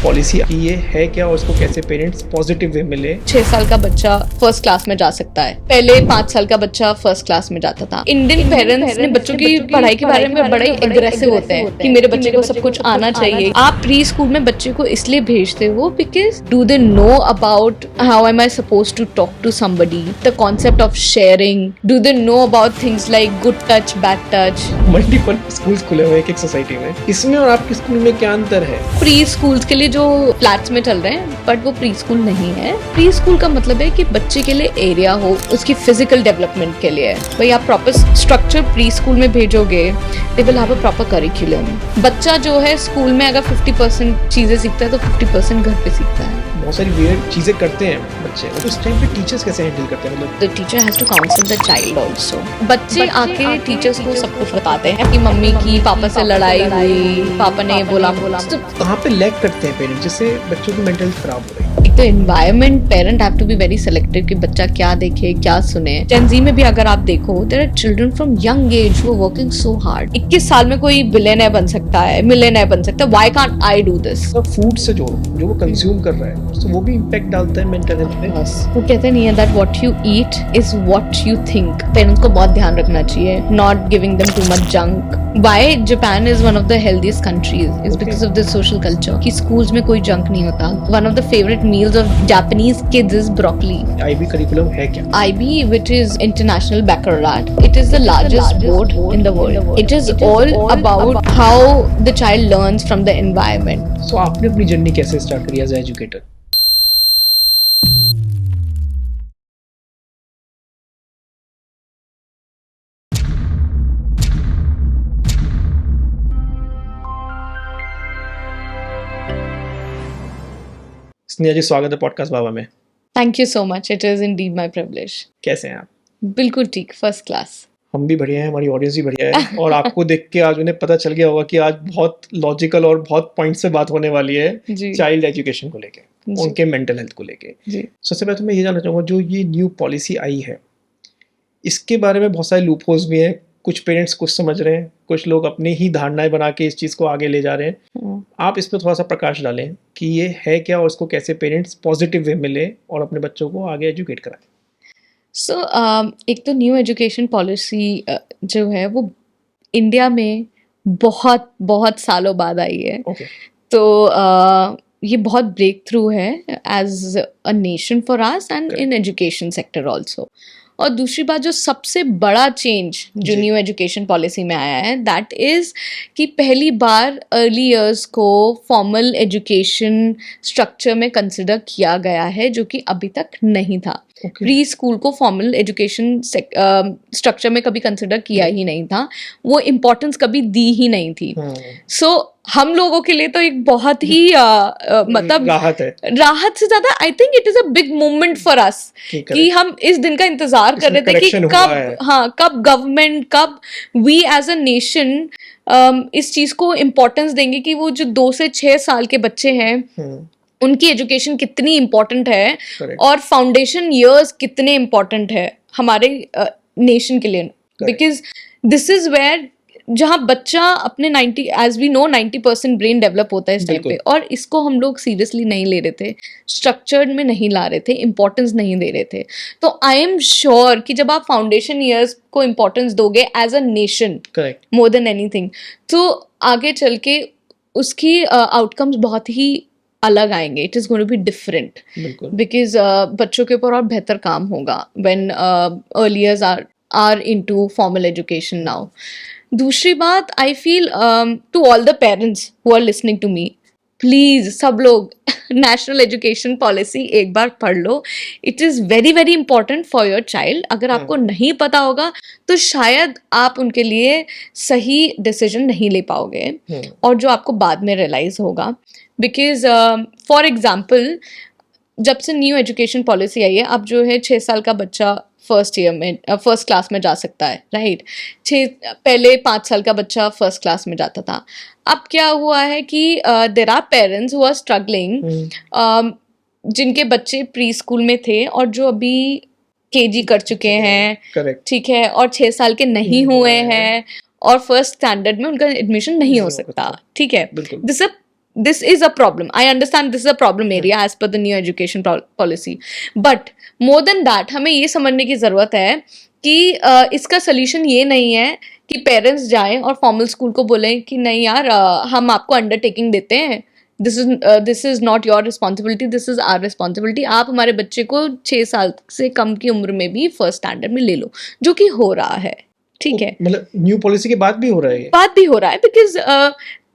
Policy की ये है क्या और उसको कैसे पेरेंट्स पॉजिटिव वे में ले। 6 साल का बच्चा फर्स्ट क्लास में जा सकता है, पहले 5 साल का बच्चा फर्स्ट क्लास में जाता था। इंडियन पेरेंट्स ने बच्चों की पढ़ाई के बारे में बड़े एग्रेसिव होते हैं कि मेरे बच्चे को सब कुछ आना चाहिए। आप प्री स्कूल में बच्चे को इसलिए भेजते हो because do they know about how am I suppose to talk to somebody, the concept of sharing, do they know about things like good touch bad touch. Multiple school खुले हुए एक society में, इसमें और आपके स्कूल में क्या अंतर है? प्री स्कूल्स के लिए जो फ्लैट्स में चल रहे हैं बट वो प्री स्कूल नहीं है। प्री स्कूल का मतलब है कि बच्चे के लिए एरिया हो उसकी फिजिकल डेवलपमेंट के लिए। भाई आप प्रॉपर स्ट्रक्चर प्री स्कूल में भेजोगे, they will have a proper curriculum. बच्चा जो है स्कूल में अगर 50% चीजें सीखता है तो 50% घर पे सीखता है। बहुत सारी वियर्ड चीजें करते हैं बच्चे, तो उस टाइम पे टीचर्स कैसे हैंडल करते हैं? मतलब the teacher has to counsel the child also. बच्चे आके टीचर्स को सब कुछ बताते हैं कि मम्मी की पापा से लड़ाई हुई, पापा ने बोला। तो कहाँ पे लैग करते हैं पेरेंट्स जिससे बच्चों की मेंटल हेल्थ खराब हो रही है? एक तो environment, parent have to be very selective कि बच्चा क्या देखे क्या सुने। जेन ज़ी में भी अगर आप देखो, there are children from young age who are working so hard. 21 साल में कोई बिलियनर बन सकता है, मिलियनर बन सकता है। Why can't I do this? तो फूड से जो वो कंज्यूम कर रहा है तो वो भी इम्पैक्ट डालता है मेंटल हेल्थ पे। वो कहते नहीं है that what you eat is what you think. Parents को बहुत ध्यान रखना चाहिए, not giving them too much junk. Why Japan is one of the healthiest countries is because of the social culture कि स्कूल्स में कोई जंक नहीं होता। One of the favourite meals of Japanese kids is broccoli. IB curriculum है क्या? IB, which is International Baccalaureate, it is the largest board in the world. It is all about how the child learns from the environment. सो आपने अपनी journey कैसे start करी as educator? Sneha जी, स्वागत है podcast बाबा में। Thank you so much. It is indeed my privilege. कैसे हैं आप? बिल्कुल ठीक, फर्स्ट क्लास। हम भी बढ़िया हैं, हमारी ऑडियंस भी बढ़िया है और आपको देख के आज उन्हें पता चल गया होगा कि आज बहुत लॉजिकल और बहुत पॉइंट से बात होने वाली है जी। चाइल्ड एजुकेशन को लेके, जी। उनके मेंटल हेल्थ को लेके। जी। सबसे पहले तो मैं ये जानना चाहूँगा, जो ये न्यू पॉलिसी आई है इसके बारे में बहुत सारे लूप होल्स भी हैं। कुछ पेरेंट्स कुछ समझ रहे हैं, कुछ लोग अपनी ही धारणाएं बना के इस चीज़ को आगे ले जा रहे हैं। आप इस पर थोड़ा सा प्रकाश डालें कि ये है क्या और इसको कैसे पेरेंट्स पॉजिटिव वे में ले और अपने बच्चों को आगे एजुकेट कराएं। सो एक तो न्यू एजुकेशन पॉलिसी जो है वो इंडिया में बहुत बहुत सालों बाद आई है। ओके। तो ये बहुत ब्रेक थ्रू है as a nation for us and in education sector also. और दूसरी बात, जो सबसे बड़ा चेंज जो जी। न्यू एजुकेशन पॉलिसी में आया है दैट इज़ कि पहली बार अर्ली इयर्स को फॉर्मल एजुकेशन स्ट्रक्चर में कंसिडर किया गया है, जो कि अभी तक नहीं था। Okay. प्री स्कूल को फॉर्मल एजुकेशन स्ट्रक्चर में कभी कंसिडर किया ही नहीं था, वो इम्पोर्टेंस कभी दी ही नहीं थी। सो हम लोगों के लिए तो एक बहुत ही मतलब राहत से ज्यादा I think it is a big movement for us कि हम इस दिन का इंतजार कर रहे थे कि कब गवर्नमेंट, कब वी एज अ नेशन इस चीज को इम्पोर्टेंस देंगे कि वो जो 2 से 6 साल के बच्चे हैं उनकी एजुकेशन कितनी इम्पोर्टेंट है और फाउंडेशन ईयर्स कितने इम्पोर्टेंट है हमारे नेशन के लिए। बिकॉज दिस इज वेयर जहाँ बच्चा अपने 90 as we know 90% brain develop होता है इस टाइम पे, और इसको हम लोग सीरियसली नहीं ले रहे थे, स्ट्रक्चर्ड में नहीं ला रहे थे, इम्पोर्टेंस नहीं दे रहे थे। तो आई एम श्योर कि जब आप फाउंडेशन ईयर्स को इम्पोर्टेंस दोगे as a nation more than anything, तो आगे चल के उसकी आउटकम्स बहुत ही अलग आएंगे। It is going to be different because बच्चों के ऊपर और बेहतर काम होगा when earliers are into formal education now. दूसरी बात, I feel to all the parents who are listening to me, please सब लोग नेशनल एजुकेशन पॉलिसी एक बार पढ़ लो। It is very very important for your child. अगर आपको नहीं पता होगा तो शायद आप उनके लिए सही डिसीजन नहीं ले पाओगे और जो आपको बाद में रियलाइज होगा। बिकॉज फॉर एग्जाम्पल, जब से न्यू एजुकेशन पॉलिसी आई है, अब जो है 6 साल का बच्चा फर्स्ट ईयर में फर्स्ट क्लास में जा सकता है, राइट। पहले 5 साल का बच्चा फर्स्ट क्लास में जाता था। अब क्या हुआ है कि there are parents who are struggling, जिनके बच्चे प्री स्कूल में थे और जो अभी केजी कर चुके हैं, ठीक है, और 6 साल के नहीं हुए हैं और फर्स्ट स्टैंडर्ड में उनका एडमिशन नहीं हो सकता, ठीक है। This this is a problem. I understand this is a problem area as per the new education policy. But more than that, हमें ये समझने की ज़रूरत है कि इसका solution ये नहीं है कि पेरेंट्स जाएं और फॉर्मल स्कूल को बोलें कि नहीं यार हम आपको अंडरटेकिंग देते हैं, this is not your responsibility, this is our responsibility, आप हमारे बच्चे को 6 साल से कम की उम्र में भी फर्स्ट स्टैंडर्ड में ले लो, जो कि हो रहा है. ठीक है, मतलब न्यू पॉलिसी के बाद भी हो रहा है, बात भी हो रहा है, because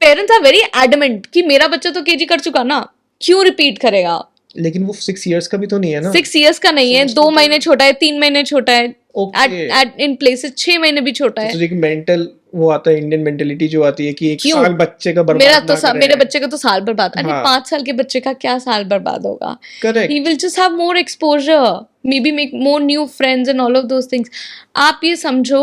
parents are very adamant कि मेरा बच्चा तो केजी कर चुका ना, क्यों रिपीट करेगा. लेकिन वो 6 इयर्स का भी तो नहीं है ना. 6 इयर्स का नहीं है, 2 महीने छोटा है, 3 महीने छोटा है, ओके. इन प्लेसेस 6 महीने भी छोटा है. तो एक मेंटल वो आता है, इंडियन मेंटेलिटी जो आती है कि एक साल बच्चे का बर्बाद मेरा ना तो करें. मेरे बच्चे का तो साल बर्बाद. अरे हाँ. 5 साल के बच्चे का क्या साल बर्बाद होगा. Correct. He will just have more exposure, maybe make more new friends and all of those things. आप ये समझो,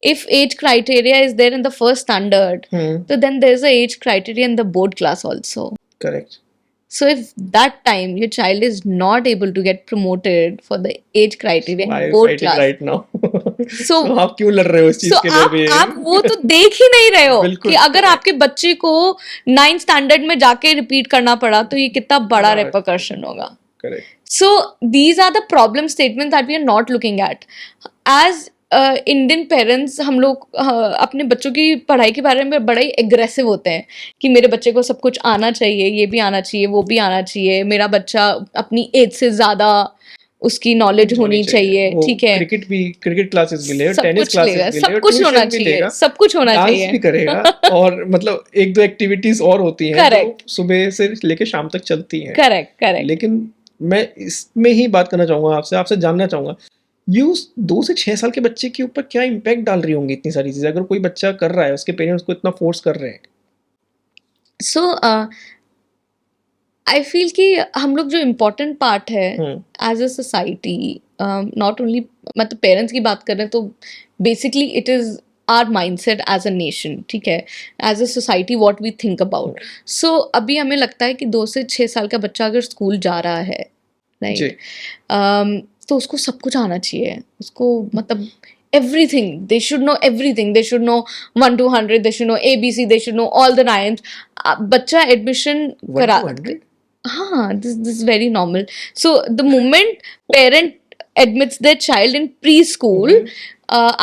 if age criteria is there in the first standard, so then there's a age criteria in the board class also. Correct. So if that time your child is not able to get promoted for the age criteria in board class, right now. so तो आप क्यों लड़ रहे हो इस चीज के लिए भी? आप वो तो देख ही नहीं रहे हो बिल्कुल, कि अगर आपके बच्चे को 9th स्टैंडर्ड में जाके रिपीट करना पड़ा तो ये कितना बड़ा रेपरकशन होगा. Correct. So these are the problem statements that we are not looking at. As Indian parents हम लोग अपने बच्चों की पढ़ाई के बारे में बड़ा ही एग्रेसिव होते हैं कि मेरे बच्चे को सब कुछ आना चाहिए, ये भी आना चाहिए, वो भी आना चाहिए, मेरा बच्चा अपनी एज से ज़्यादा उसकी नॉलेज होनी चाहिए. ठीक है, क्रिकेट क्लासेस मिले, टेनिस क्लासेस मिले, सब कुछ होना चाहिए, सब कुछ होना चाहिए, डांस भी करेगा और मतलब 1-2 एक्टिविटीज और होती हैं जो सुबह से लेके शाम तक चलती हैं. करेक्ट. लेकिन मैं इसमें ही बात करना चाहूंगा, आपसे जानना चाहूंगा, यू 2 से 6 साल के बच्चे के ऊपर क्या इम्पैक्ट डाल रही होंगी इतनी सारी चीजें, अगर कोई बच्चा कर रहा है, उसके पेरेंट्स को इतना फोर्स कर रहे हैं. सो आई फील कि हम लोग जो इम्पोर्टेंट पार्ट है as a society, not only मतलब पेरेंट्स की बात कर रहे हैं तो basically it is our mindset as a nation. ठीक है, as a society what we think about. So अभी हमें लगता है कि 2 से 6 साल का बच्चा अगर स्कूल जा रहा है, राइट, तो उसको सब कुछ आना चाहिए, उसको मतलब everything, they should know everything, they should know 1 to 100, they should know ABC, they should know all the rhymes. बच्चा एडमिशन करा, हाँ, this is very normal. So the moment parent admits their child in preschool,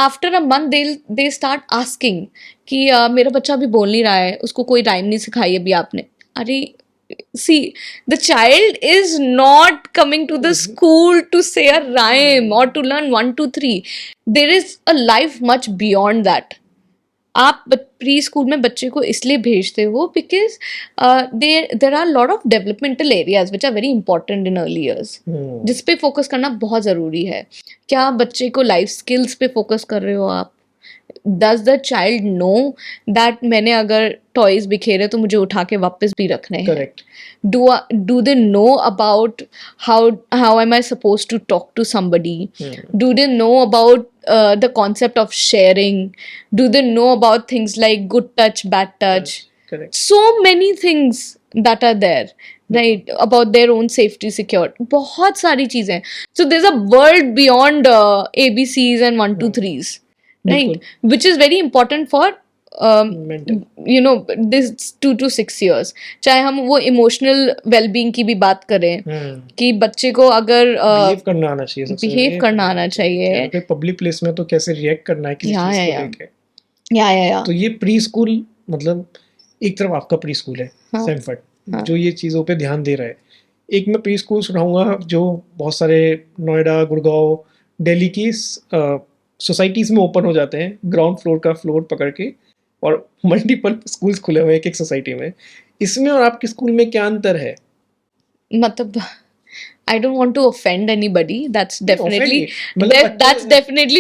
after a month they start asking कि मेरा बच्चा अभी बोल नहीं रहा है, उसको कोई राइम नहीं सिखाई अभी आपने. अरे see, the child is not coming to the school to say a rhyme or to learn 1 2 3. There is a life much beyond that. आप प्री स्कूल में बच्चे को इसलिए भेजते हो because there are lot of developmental areas which are very important in early years, जिस पे focus करना बहुत ज़रूरी है. क्या बच्चे को लाइफ स्किल्स पे फोकस कर रहे हो आप? Does the child know that मैंने अगर टॉयज बिखेरे तो मुझे उठा के वापस भी रखने हैं? Correct. Do they know about how am I supposed to talk to somebody? Do they know about the concept of sharing? Do they know about things like good touch, bad touch? Correct. So many things that are there, right, about their own safety, security, बहुत सारी चीज़ें. So there's a world beyond ABCs and 1 2 3s, right, which is very important for you know this 2 to 6 years. चाहे हम वो emotional wellbeing की भी बात करें कि बच्चे को अगर बिहेव करना आना चाहिए, बिहेव करना आना चाहिए, पब्लिक प्लेस में तो कैसे रिएक्ट करना है किसी चीज को लेके. या तो ये प्री स्कूल मतलब एक तरफ आपका प्री स्कूल है सैमफर्ड, जो ये चीज़ों पे ध्यान दे रहा है. एक मैं प्री स्कूल सुनाऊंगा जो बहुत सारे नोएडा, गुड़गांव, दिल्ली की सोसाइटीज़ में ओपन हो जाते हैं, ग्राउंड फ्लोर का फ्लोर पकड़ के, और मल्टीपल स्कूल्स खुले हुए हैं एक सोसाइटी में. इसमें और आपके स्कूल में क्या अंतर है? मतलब I don't want to offend anybody. That's definitely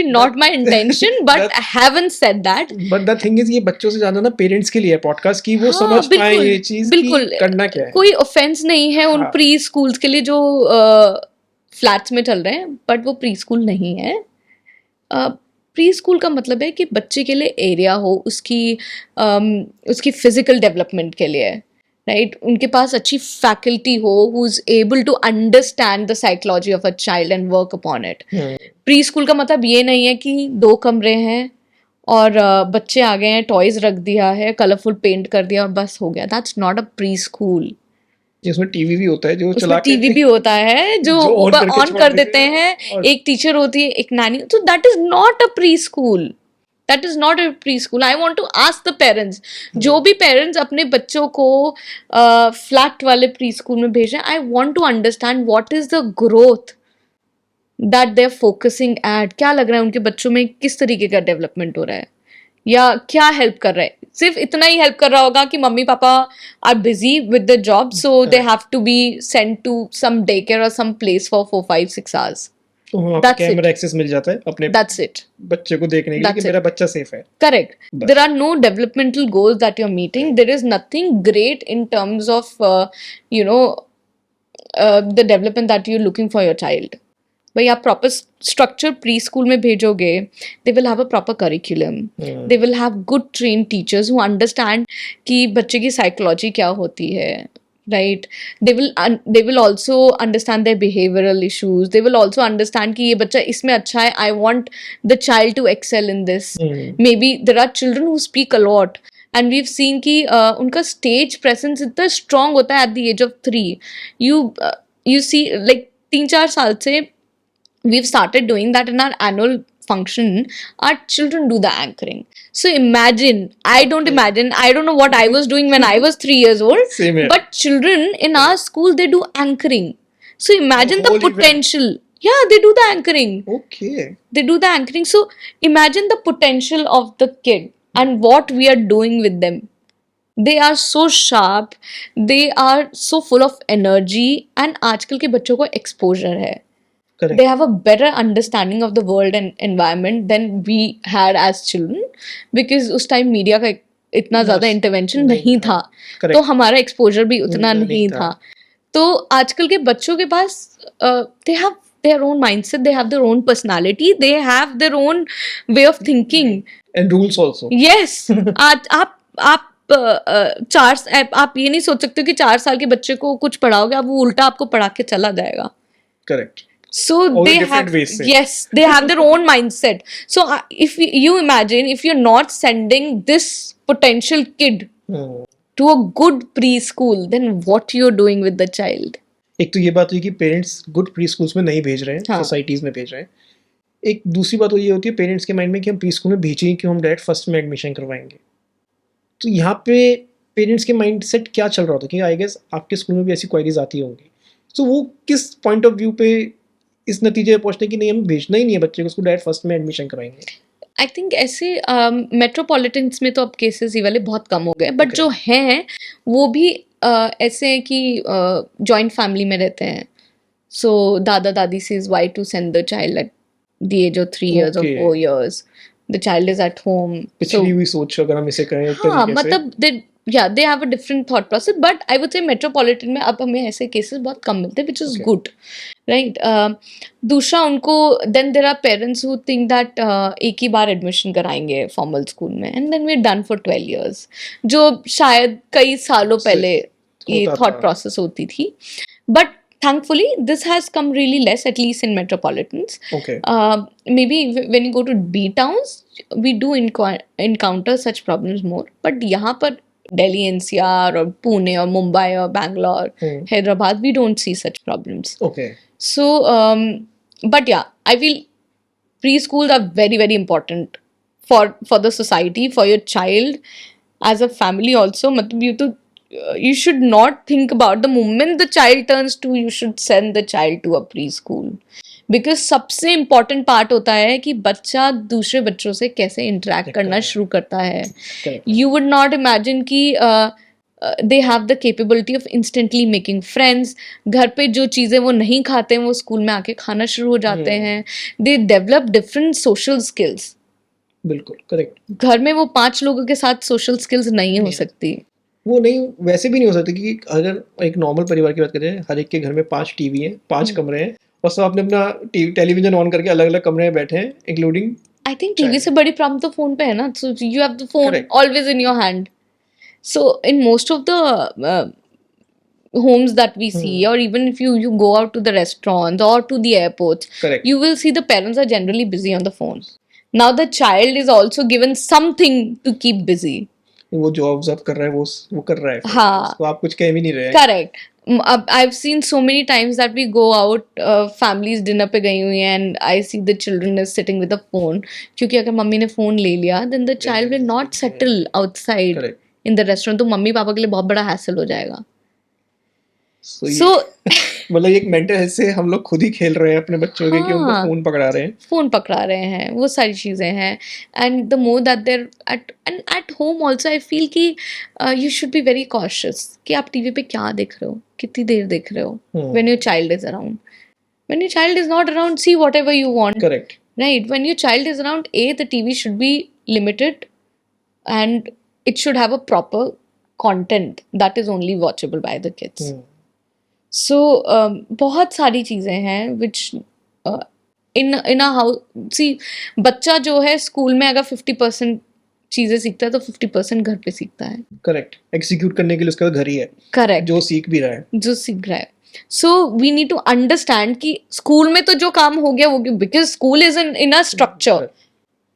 not my intention. But having said that, but the thing is, ये बच्चों से ज़्यादा ना पेरेंट्स के लिए पॉडकास्ट की वो समझ पाए ये चीज़ कि करना क्या है. कोई ऑफेंस नहीं है उन प्री स्कूल्स के लिए जो फ्लैट्स में चल रहे हैं, बट वो प्री स्कूल नहीं है. प्री स्कूल का मतलब है कि बच्चे के लिए एरिया हो उसकी फिजिकल डेवलपमेंट के लिए, राइट, उनके पास अच्छी फैकल्टी हो who is able to understand the psychology of a child and work upon it. Pre school का मतलब ये नहीं है कि 2 कमरे हैं और बच्चे आ गए हैं, टॉयज रख दिया है, कलरफुल पेंट कर दिया और बस हो गया. That's not a pre school. जिसमें टीवी भी होता है जो उसमें चला के टीवी भी होता है जो जो ऑन ऊपर करके ऑन छोड़ कर देते देते हैं हैं. और एक टीचर होती है, एक नानी. तो that is not a pre school. That is not a pre school. I want to ask the parents, जो भी पेरेंट्स अपने बच्चों को फ्लैट वाले प्री स्कूल में भेज रहे हैं, I want to understand what is the growth that they are focusing at. क्या लग रहा है उनके बच्चों में, किस तरीके का डेवलपमेंट हो रहा है, या क्या हेल्प कर रहा है. सिर्फ इतना ही हेल्प कर रहा होगा कि mummy papa are busy with the job, so they have to be sent to some day care और सम प्लेस फॉर 4-5-6 hours. तो वहाँ पे That's it. कैमरा एक्सेस मिल जाता है अपने That's it. बच्चे को देखने के लिए That's कि it. मेरा बच्चा सेफ है. Correct. बस. There are no developmental goals that you're meeting. There is nothing great in terms of, you know, the development that you're looking for your child. भाई आप प्रॉपर स्ट्रक्चर प्री स्कूल में भेजोगे, they will have a proper curriculum, they will have good train teachers who understand कि बच्चे की psychology क्या होती है, right. They will also understand their behavioural issues. They will also understand कि ये बच्चा इसमें अच्छा है, I want the child to excel in this. Maybe there are children who speak a lot and we have seen कि उनका stage presence इतना strong होता है at the age of 3. You see like 3-4 साल से we've started doing that in our annual function. Our children do the anchoring. So imagine, I don't know what I was doing when I was 3 years old. Same here. But children in our school, they do anchoring. So imagine the whole event. potential. Yeah, they do the anchoring. Okay. They do the anchoring. So imagine the potential of the kid and what we are doing with them. They are so sharp. They are so full of energy. And आजकल के बच्चों को exposure है. Correct. They have a better understanding of the world and environment than we had as children, because उस time media का इतना ज़्यादा intervention नहीं था. Correct. तो हमारा एक्सपोजर भी उतना नहीं था. था. तो आजकल के बच्चों के पास they have their own mindset, they have their own personality, they have their own way of thinking. And rules also. Yes. आज आप आप ये नहीं सोच सकते कि 4 साल के बच्चे को कुछ पढ़ाओगे, आप वो उल्टा आपको पढ़ा के चला जाएगा. Correct. So All they different have, ways से. yes, they have their own mindset. So if you imagine, if you're not sending this potential kid to a good preschool, then what you're doing with the child? एक तो ये बात हुई कि parents good pre schools में नहीं भेज रहे हैं, हाँ. सोसाइटीज में भेज रहे हैं. एक दूसरी बात तो ये होती है पेरेंट्स के माइंड में कि हम प्री स्कूल में भेजेंगे कि हम डायरेक्ट फर्स्ट में एडमिशन करवाएंगे. तो यहाँ पे पेरेंट्स के माइंड सेट क्या चल रहा होता है, क्योंकि आई गेस आपके स्कूल में भी ऐसी क्वायरीज आती होंगी. तो वो किस पॉइंट ऑफ व्यू पे इस नतीजे पे पहुंचते कि नहीं हमें भेजना ही नहीं है बच्चे को, उसको डायरेक्ट फर्स्ट में एडमिशन कराएंगे. आई थिंक ऐसे मेट्रोपॉलिटन्स में तो अब केसेस ये वाले बहुत कम हो गए, बट Okay. जो हैं वो भी ऐसे हैं कि जॉइंट फैमिली में रहते हैं. सो दादा दादी says why to send the child at the age of 3 years or Okay. 4 years. The child is at home. पिछली हुई सोच अगर हम इसे करें एक हाँ, तरीके से. मतलब they have a different thought process, but I would say metropolitan में अब हमें ऐसे cases बहुत कम मिलते हैं, which is Okay. good, right? दूसरा उनको then there are parents who think that एक ही बार admission कराएंगे formal school में and then we're done for 12 years, जो शायद कई सालों पहले ये होता thought था. process होती थी. But thankfully this has come really less, at least in metropolitans. Okay. Maybe when you go to B towns, we do encounter such problems more. But यहाँ पर Delhi NCR or Pune or Mumbai or Bangalore, Hyderabad, we don't see such problems. Okay. So, but yeah, I feel preschools are very, very important for the society, for your child, as a family also. मतलब you should not think about the moment the child turns 2, you should send the child to a preschool. Because सबसे important part होता है कि बच्चा दूसरे बच्चों से कैसे interact करना शुरू करता है. Correct. You would not imagine कि they have the capability of instantly making friends. घर पे जो चीज़ें वो नहीं खाते हैं वो स्कूल में आके खाना शुरू हो जाते हैं. They develop different social skills. बिल्कुल करेक्ट. घर में वो 5 लोगों के साथ social skills नहीं हो सकती. वो नहीं, वैसे भी नहीं हो सकती कि अगर एक नॉर्मल परिवार की बात करें, हर एक के घर में 5 टीवी हैं, 5 कमरे हैं और सब अपने अपना टेलीविजन ऑन करके अलग अलग कमरे में बैठे हैं, इंक्लूडिंग. I think टीवी से बड़ी प्रॉब्लम तो फोन पे है ना. So you have the phone Correct. always in your hand. So in most of the homes that we see, or even if you go out to the restaurants or to the airports, Correct. you will see the parents are generally busy on the phone. now the child is also given something to keep busy. वो जो observe कर रहा है वो कर रहा है फिर। हाँ। उसको आप कुछ कह भी नहीं रहे हैं। Correct. I've seen so many times that we go out, families dinner पे गई हुई हैं and I see the children is sitting with a phone, क्योंकि अगर मम्मी ने phone ले लिया then the child will not settle outside Correct. in the restaurant, तो मम्मी पापा के लिए बहुत बड़ा hassle हो जाएगा। So मतलब एक मेंटल हेल्थ से हम लोग खुद ही खेल रहे हैं अपने बच्चों के कि उनको हाँ। फोन पकड़ा रहे हैं। फोन पकड़ा रहे हैं, वो सारी चीजें हैं। And the more that there at home also I feel कि you should be very cautious कि आप टीवी पे क्या देख रहे हो, कितनी देर देख रहे हो। When your child is around, when your child is not around, see whatever you want. Correct. Right, when your child is around, the TV should be limited and it should have a proper content that is only watchable by the kids. So बहुत सारी चीज़ें हैं which in a house, see, बच्चा जो है school में अगर 50% चीज़ें सीखता है तो 50% घर पे सीखता है। करेक्ट, एग्जीक्यूट करने के लिए उसका घर ही है। करेक्ट, जो सीख भी रहा है, जो सीख रहा है। So we need to understand कि स्कूल में तो जो काम हो गया वो, because school is in a structure,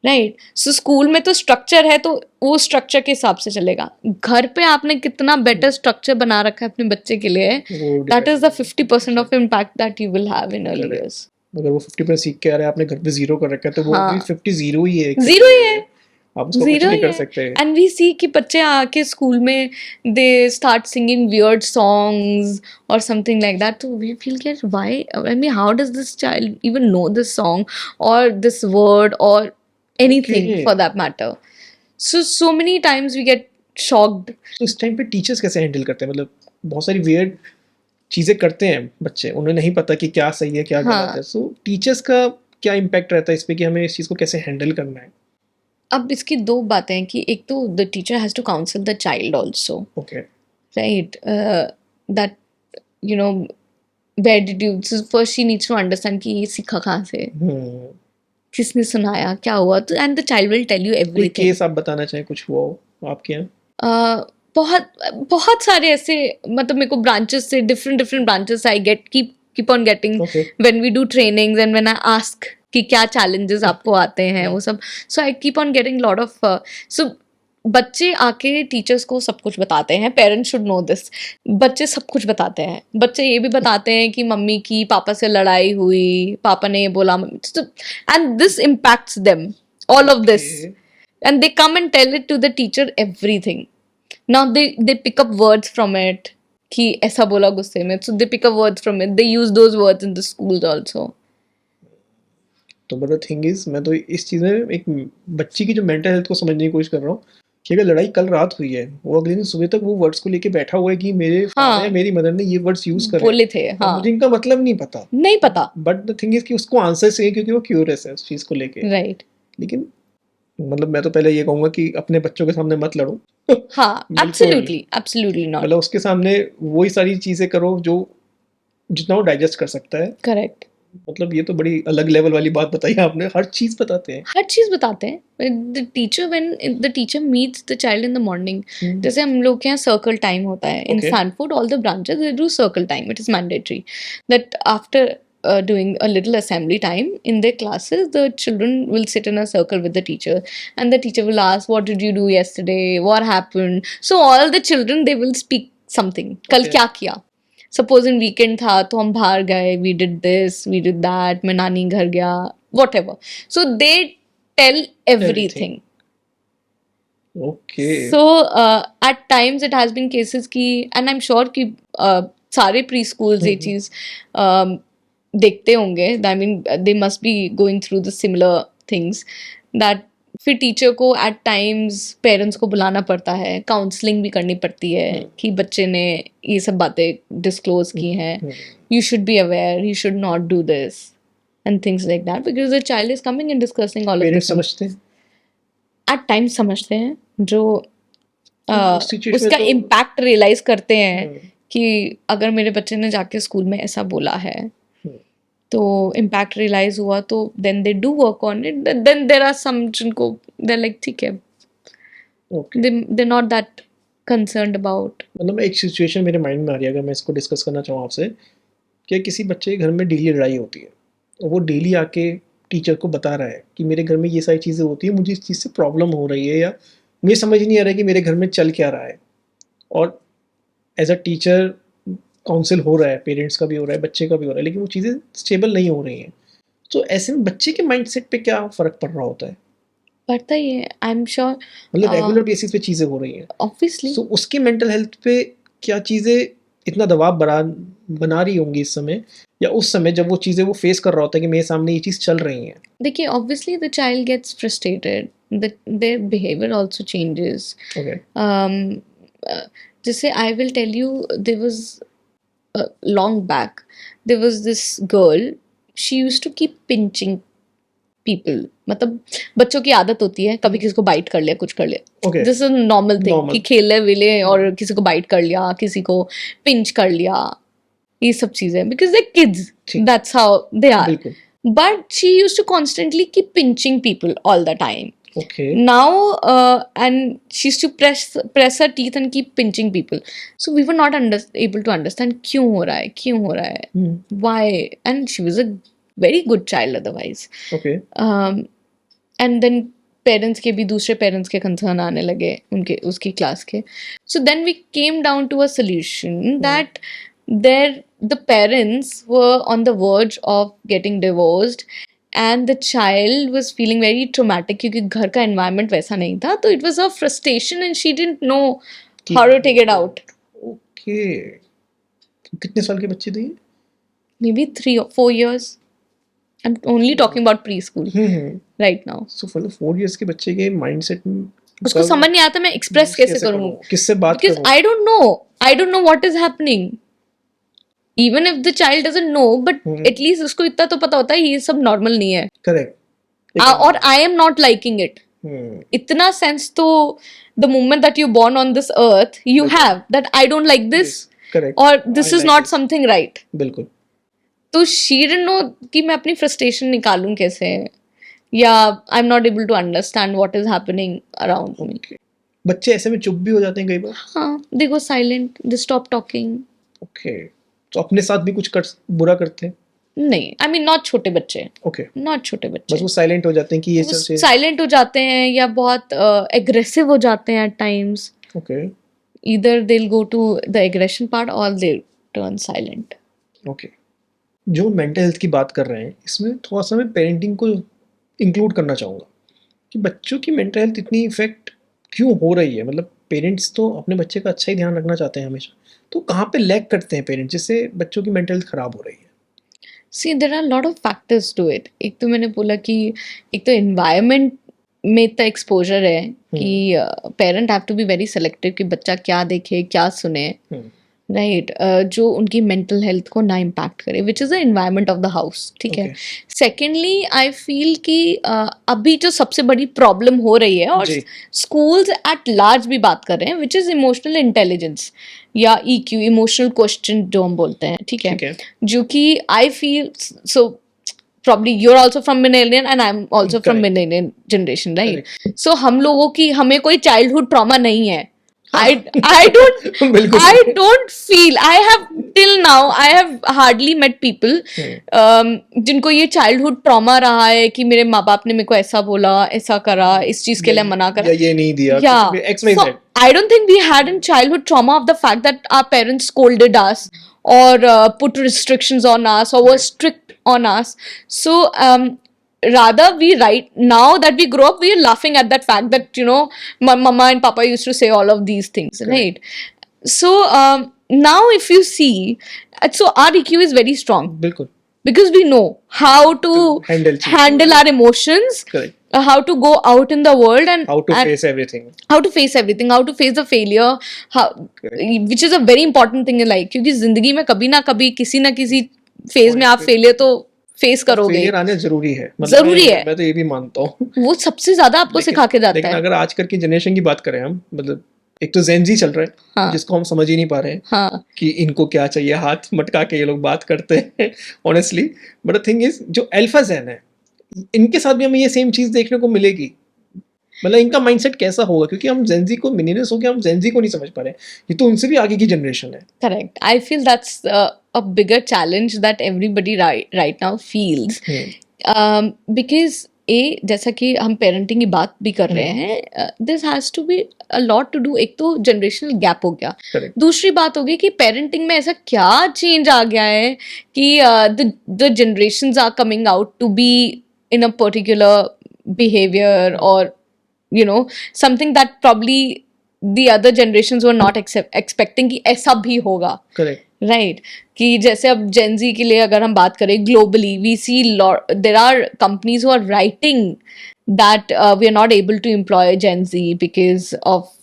right. So school में तो स्ट्रक्चर है तो वो स्ट्रक्चर के हिसाब से चलेगा। घर पे आपने कितना बेटर स्ट्रक्चर बना रखा है अपने बच्चे के लिए, that is the 50% of impact that you will have in early years. अगर वो 50% सीख के आ रहा है, आपने घर पे 0 कर रखा है, तो वो भी 50 0 ही है। 0 ही है, आप उसको कुछ नहीं कर सकते। एंड वी सी कि बच्चे आके स्कूल में they start singing weird songs और समथिंग लाइक दैट, तो वी फील कि why, I mean how does this child even know this song और दिस वर्ड और anything for that matter. So many times we get shocked. तो इस time पे teachers कैसे handle करते हैं? मतलब बहुत सारी weird चीजें करते हैं बच्चे, उन्हें नहीं पता कि क्या सही है क्या गलत है। सो टीचर्स का क्या इम्पैक्ट रहता है इस पे कि हमें इस चीज को कैसे हैंडल करना है? अब इसकी दो बातें हैं कि एक तो the teacher has to counsel the child also, okay, right, that you know where did you, first she needs to understand कि ये सीखा कहाँ से, किसने सुनाया, क्या हुआ, तो and the child will tell you everything. कोई केस आप बताना चाहें कुछ हुआ हो आपके यहाँ? बहुत सारे ऐसे, मतलब मेरे को ब्रांचेस से different branches I get keep on getting when we do trainings and when I ask कि क्या चैलेंजेस आपको आते हैं वो सब, so I keep on getting lot of, so बच्चे आके टीचर्स को सब कुछ बताते हैं। Parents should know this. बच्चे सब कुछ बताते हैं। बच्चे ये भी बताते हैं कि मम्मी की पापा से लड़ाई हुई, पापा ने ये बोला, and this impacts them, all of this, and they come and tell it to the teacher everything. Now they pick up words from it कि ऐसा बोला गुस्से में, so they pick up words from it, they use those words in the schools also. तो but the thing is, मैं तो इस चीज में एक बच्ची की जो मेंटल हेल्थ को समझने की कोशिश कर रहा हूँ कि अगर लड़ाई कल रात हुई है, वो अगले दिन सुबह तक वो वर्ड्स को लेके बैठा हुआ है कि मेरे फादर या मेरी मदर ने ये वर्ड्स यूज करे, बोले थे, हाँ, मुझे इनका मतलब नहीं पता, बट द थिंग इज कि उसको आंसर चाहिए क्योंकि वो क्यूरियस है उस चीज को लेके, राइट। लेकिन मतलब मैं तो पहले ये कहूंगा कि अपने बच्चों के सामने मत लड़ो। हाँ, एब्सोल्युटली नॉट। मतलब उसके सामने वही सारी चीजें करो जो जितना वो डाइजेस्ट कर सकता है। करेक्ट। मतलब ये तो बड़ी अलग लेवल वाली बात बताई आपने। हर चीज बताते हैं। The teacher, when the teacher meets the child in the morning, जैसे हम लोग के यहाँ सर्कल टाइम होता है in Sanford, all the branches they do circle time, it is mandatory that after doing a little assembly time in their classes, the children will sit in a circle with the teacher and the teacher will ask, what did you do yesterday, what happened, so all the children they will speak something, kal kya kiya, suppose in weekend tha to hum bahar gaye, we did this, we did that, main nani ghar gaya, whatever, so they tell everything. Okay. So at times it has been cases ki, and I'm sure ki सारे pre schools ये चीज देखते होंगे, I mean they must be going through the similar things, that फिर teacher को eight times parents को बुलाना पड़ता है, काउंसलिंग भी करनी पड़ती है कि बच्चे ने ये सब बातें डिस्क्लोज की हैं, you should be aware, you should not do this and things like that, because the child is coming and discussing all of this. समझते हैं एट टाइम्स समझते हैं, जो उसका इम्पैक्ट रियलाइज करते हैं कि अगर मेरे बच्चे ने जाके स्कूल में ऐसा बोला है तो इम्पैक्ट रियलाइज हुआ, तो then they do work on it, then there are some जिनको दे लाइक ठीक है, they not that concerned about. मतलब एक सिचुएशन मेरे माइंड में आ रही है, अगर मैं इसको डिस्कस करना चाहूँ आपसे, कि किसी बच्चे के घर में डेली लड़ाई होती है और वो डेली आके टीचर को बता रहा है कि मेरे घर में ये सारी चीज़ें होती हैं, मुझे इस चीज़ से प्रॉब्लम हो रही है, या मुझे समझ नहीं आ रहा है कि मेरे घर में चल क्या रहा है, और एज अ टीचर काउंसिल हो रहा है, पेरेंट्स का भी हो रहा है, बच्चे का भी हो रहा है, लेकिन वो चीज़ें स्टेबल नहीं हो रही हैं। तो ऐसे में बच्चे के माइंडसेट पे क्या फ़र्क पड़ रहा होता है? पड़ता ही है, आई एम श्योर, मतलब रेगुलर बेसिस पे चीज़ें हो रही हैं, ऑब्वियसली। सो उसकी मेंटल हेल्थ पे क्या चीज़ें इतना दबाव बना रही होंगी इस समय, या उस समय जब वो चीज़ें वो फेस कर रहा होता है कि मेरे सामने ये चीज़ चल रही हैं? देखिए, obviously the child gets frustrated, their behaviour also changes. Okay, जैसे I will tell you, there was long back, there was this girl, she used to keep pinching people. मतलब बच्चों की आदत होती है, कभी किसी को बाइट कर लिया, कुछ कर लिया, okay, this is normal thing Normal. कि खेले विले और किसी को बाइट कर लिया, किसी को पिंच कर लिया, ये सब चीजें, बिकॉज दे किड्स, ठीक, दैट्स हाउ दे आर. बिल्कुल, But she used to constantly keep pinching people all the time. Okay, Now, and she used to press her teeth and keep pinching people. So we were not able to understand क्यों हो रहा है, why. And she was a very good child otherwise. Okay, And then parents के भी दूसरे parents के concern आने लगे उनके उसकी class के. So then we came down to a solution that the parents were on the verge of getting divorced and the child was feeling very traumatic क्योंकि घर का environment वैसा नहीं था, तो it was a frustration and she didn't know how to take it out. Okay. कितने साल के बच्चे थे ये? Maybe 3 or 4 years. I'm only talking about preschool right now. सो मतलब 4 इयर्स के बच्चे के माइंडसेट में उसको समझ नहीं आता मैं एक्सप्रेस कैसे करूँ, किससे बात because करूँ? I don't know what is happening. Even if the child doesn't know, but at least उसको इतना तो पता होता है ये सब नॉर्मल नहीं है, करेक्ट, और I am not liking it. इतना सेंस तो the moment that you're born on this earth you have that I don't like this, correct, or this is not something right. बिल्कुल, तो she didn't know कि मैं अपनी frustration निकालूं कैसे, या I'm not able to understand what is happening around me. बच्चे ऐसे में चुप भी हो जाते हैं कई बार? हाँ, they go silent, they stop talking. Okay, तो अपने साथ भी कुछ बुरा करते हैं? नहीं, I mean not छोटे बच्चे, ओके, not छोटे बच्चे, बस वो साइलेंट हो जाते हैं कि ये सब साइलेंट हो जाते हैं या बहुत एग्रेसिव हो जाते हैं at times. Okay, Either they'll go to the aggression part or they'll turn silent. Okay. जो मेंटल हेल्थ की बात कर रहे हैं इसमें थोड़ा सा मैं पेरेंटिंग को इंक्लूड करना चाहूँगा कि बच्चों की मेंटल हेल्थ इतनी इफेक्ट क्यों हो रही है। मतलब पेरेंट्स तो अपने बच्चे का अच्छा ही ध्यान रखना चाहते हैं हमेशा, तो कहाँ पे लैग करते हैं पेरेंट्स जिससे बच्चों की मेंटल हेल्थ खराब हो रही है? See, there are a lot of factors to it. एक तो मैंने बोला कि एक तो environment में इतना exposure है कि parent have to be very selective कि बच्चा क्या देखे, क्या सुने, राइट, जो उनकी मेंटल हेल्थ को ना इम्पैक्ट करे, which is the environment of the house, ठीक है। सेकेंडली आई फील कि अभी जो सबसे बड़ी प्रॉब्लम हो रही है, और स्कूल्स एट लार्ज भी बात कर रहे हैं, विच इज़ इमोशनल इंटेलिजेंस या EQ, इमोशनल क्वेश्चन जो हम बोलते हैं, ठीक है, जो कि I feel so probably you're also from millennial and I'm also from millennial generation, right? So हम लोगों की, हमें कोई childhood trauma नहीं है. I don't feel, I have till now I have hardly met people जिनको ये childhood trauma रहा है कि मेरे माँ बाप ने मेरे को ऐसा बोला, ऐसा करा, इस चीज के लिए मना करा, ये नहीं दिया, so I don't think we had in childhood trauma of the fact that our parents scolded us or put restrictions on us or were strict on us. So rather we now that we grow up, we are laughing at that fact that, you know, my mama and papa used to say all of these things, right? So now if you see, so our EQ is very strong. Bilkul. Because we know how to handle our emotions. Correct. How to go out in the world and how to face everything. How to face everything, how to face the failure, which is a very important thing in life. क्योंकि जिंदगी में कभी ना कभी किसी ना किसी phase में आप फेलियर तो फेस करोगे, फेलियर आने जरूरी है, जरूरी है, मैं तो ये भी मानता हूँ। वो सबसे ज्यादा आपको सिखा के जाता है। लेकिन अगर आजकल की जनरेशन की बात करें हम, मतलब एक तो जेन जी चल रहा है, हाँ, जिसको हम समझ ही नहीं पा रहे हैं, हाँ, कि इनको क्या चाहिए, हाथ मटका के ये लोग बात करते हैं honestly. But the thing is, जो अल्फा जेन है, इनके साथ भी हमें ये सेम चीज देखने को मिलेगी। मतलब इनका माइंडसेट कैसा होगा, क्योंकि हम जेन जी को, मिलेनियल्स हो गए, हम जेन जी को नहीं समझ पा रहे हैं, ये तो उनसे भी आगे की जनरेशन है। Correct, I feel that's a bigger challenge that everybody right now feels. Because जैसा कि हम पेरेंटिंग की बात भी कर रहे हैं, this has to be a lot to do. एक तो जनरेशनल गैप हो गया, Correct. दूसरी बात हो गई कि पेरेंटिंग में ऐसा क्या चेंज आ गया है कि the generations are coming out to be in a particular behaviour और you know something that probably the other generations were not expecting कि ऐसा भी होगा। Correct. राइट कि जैसे अब जेनजी के लिए अगर हम बात करें globally, we see there are companies who are writing that we are not able to employ Gen Z because of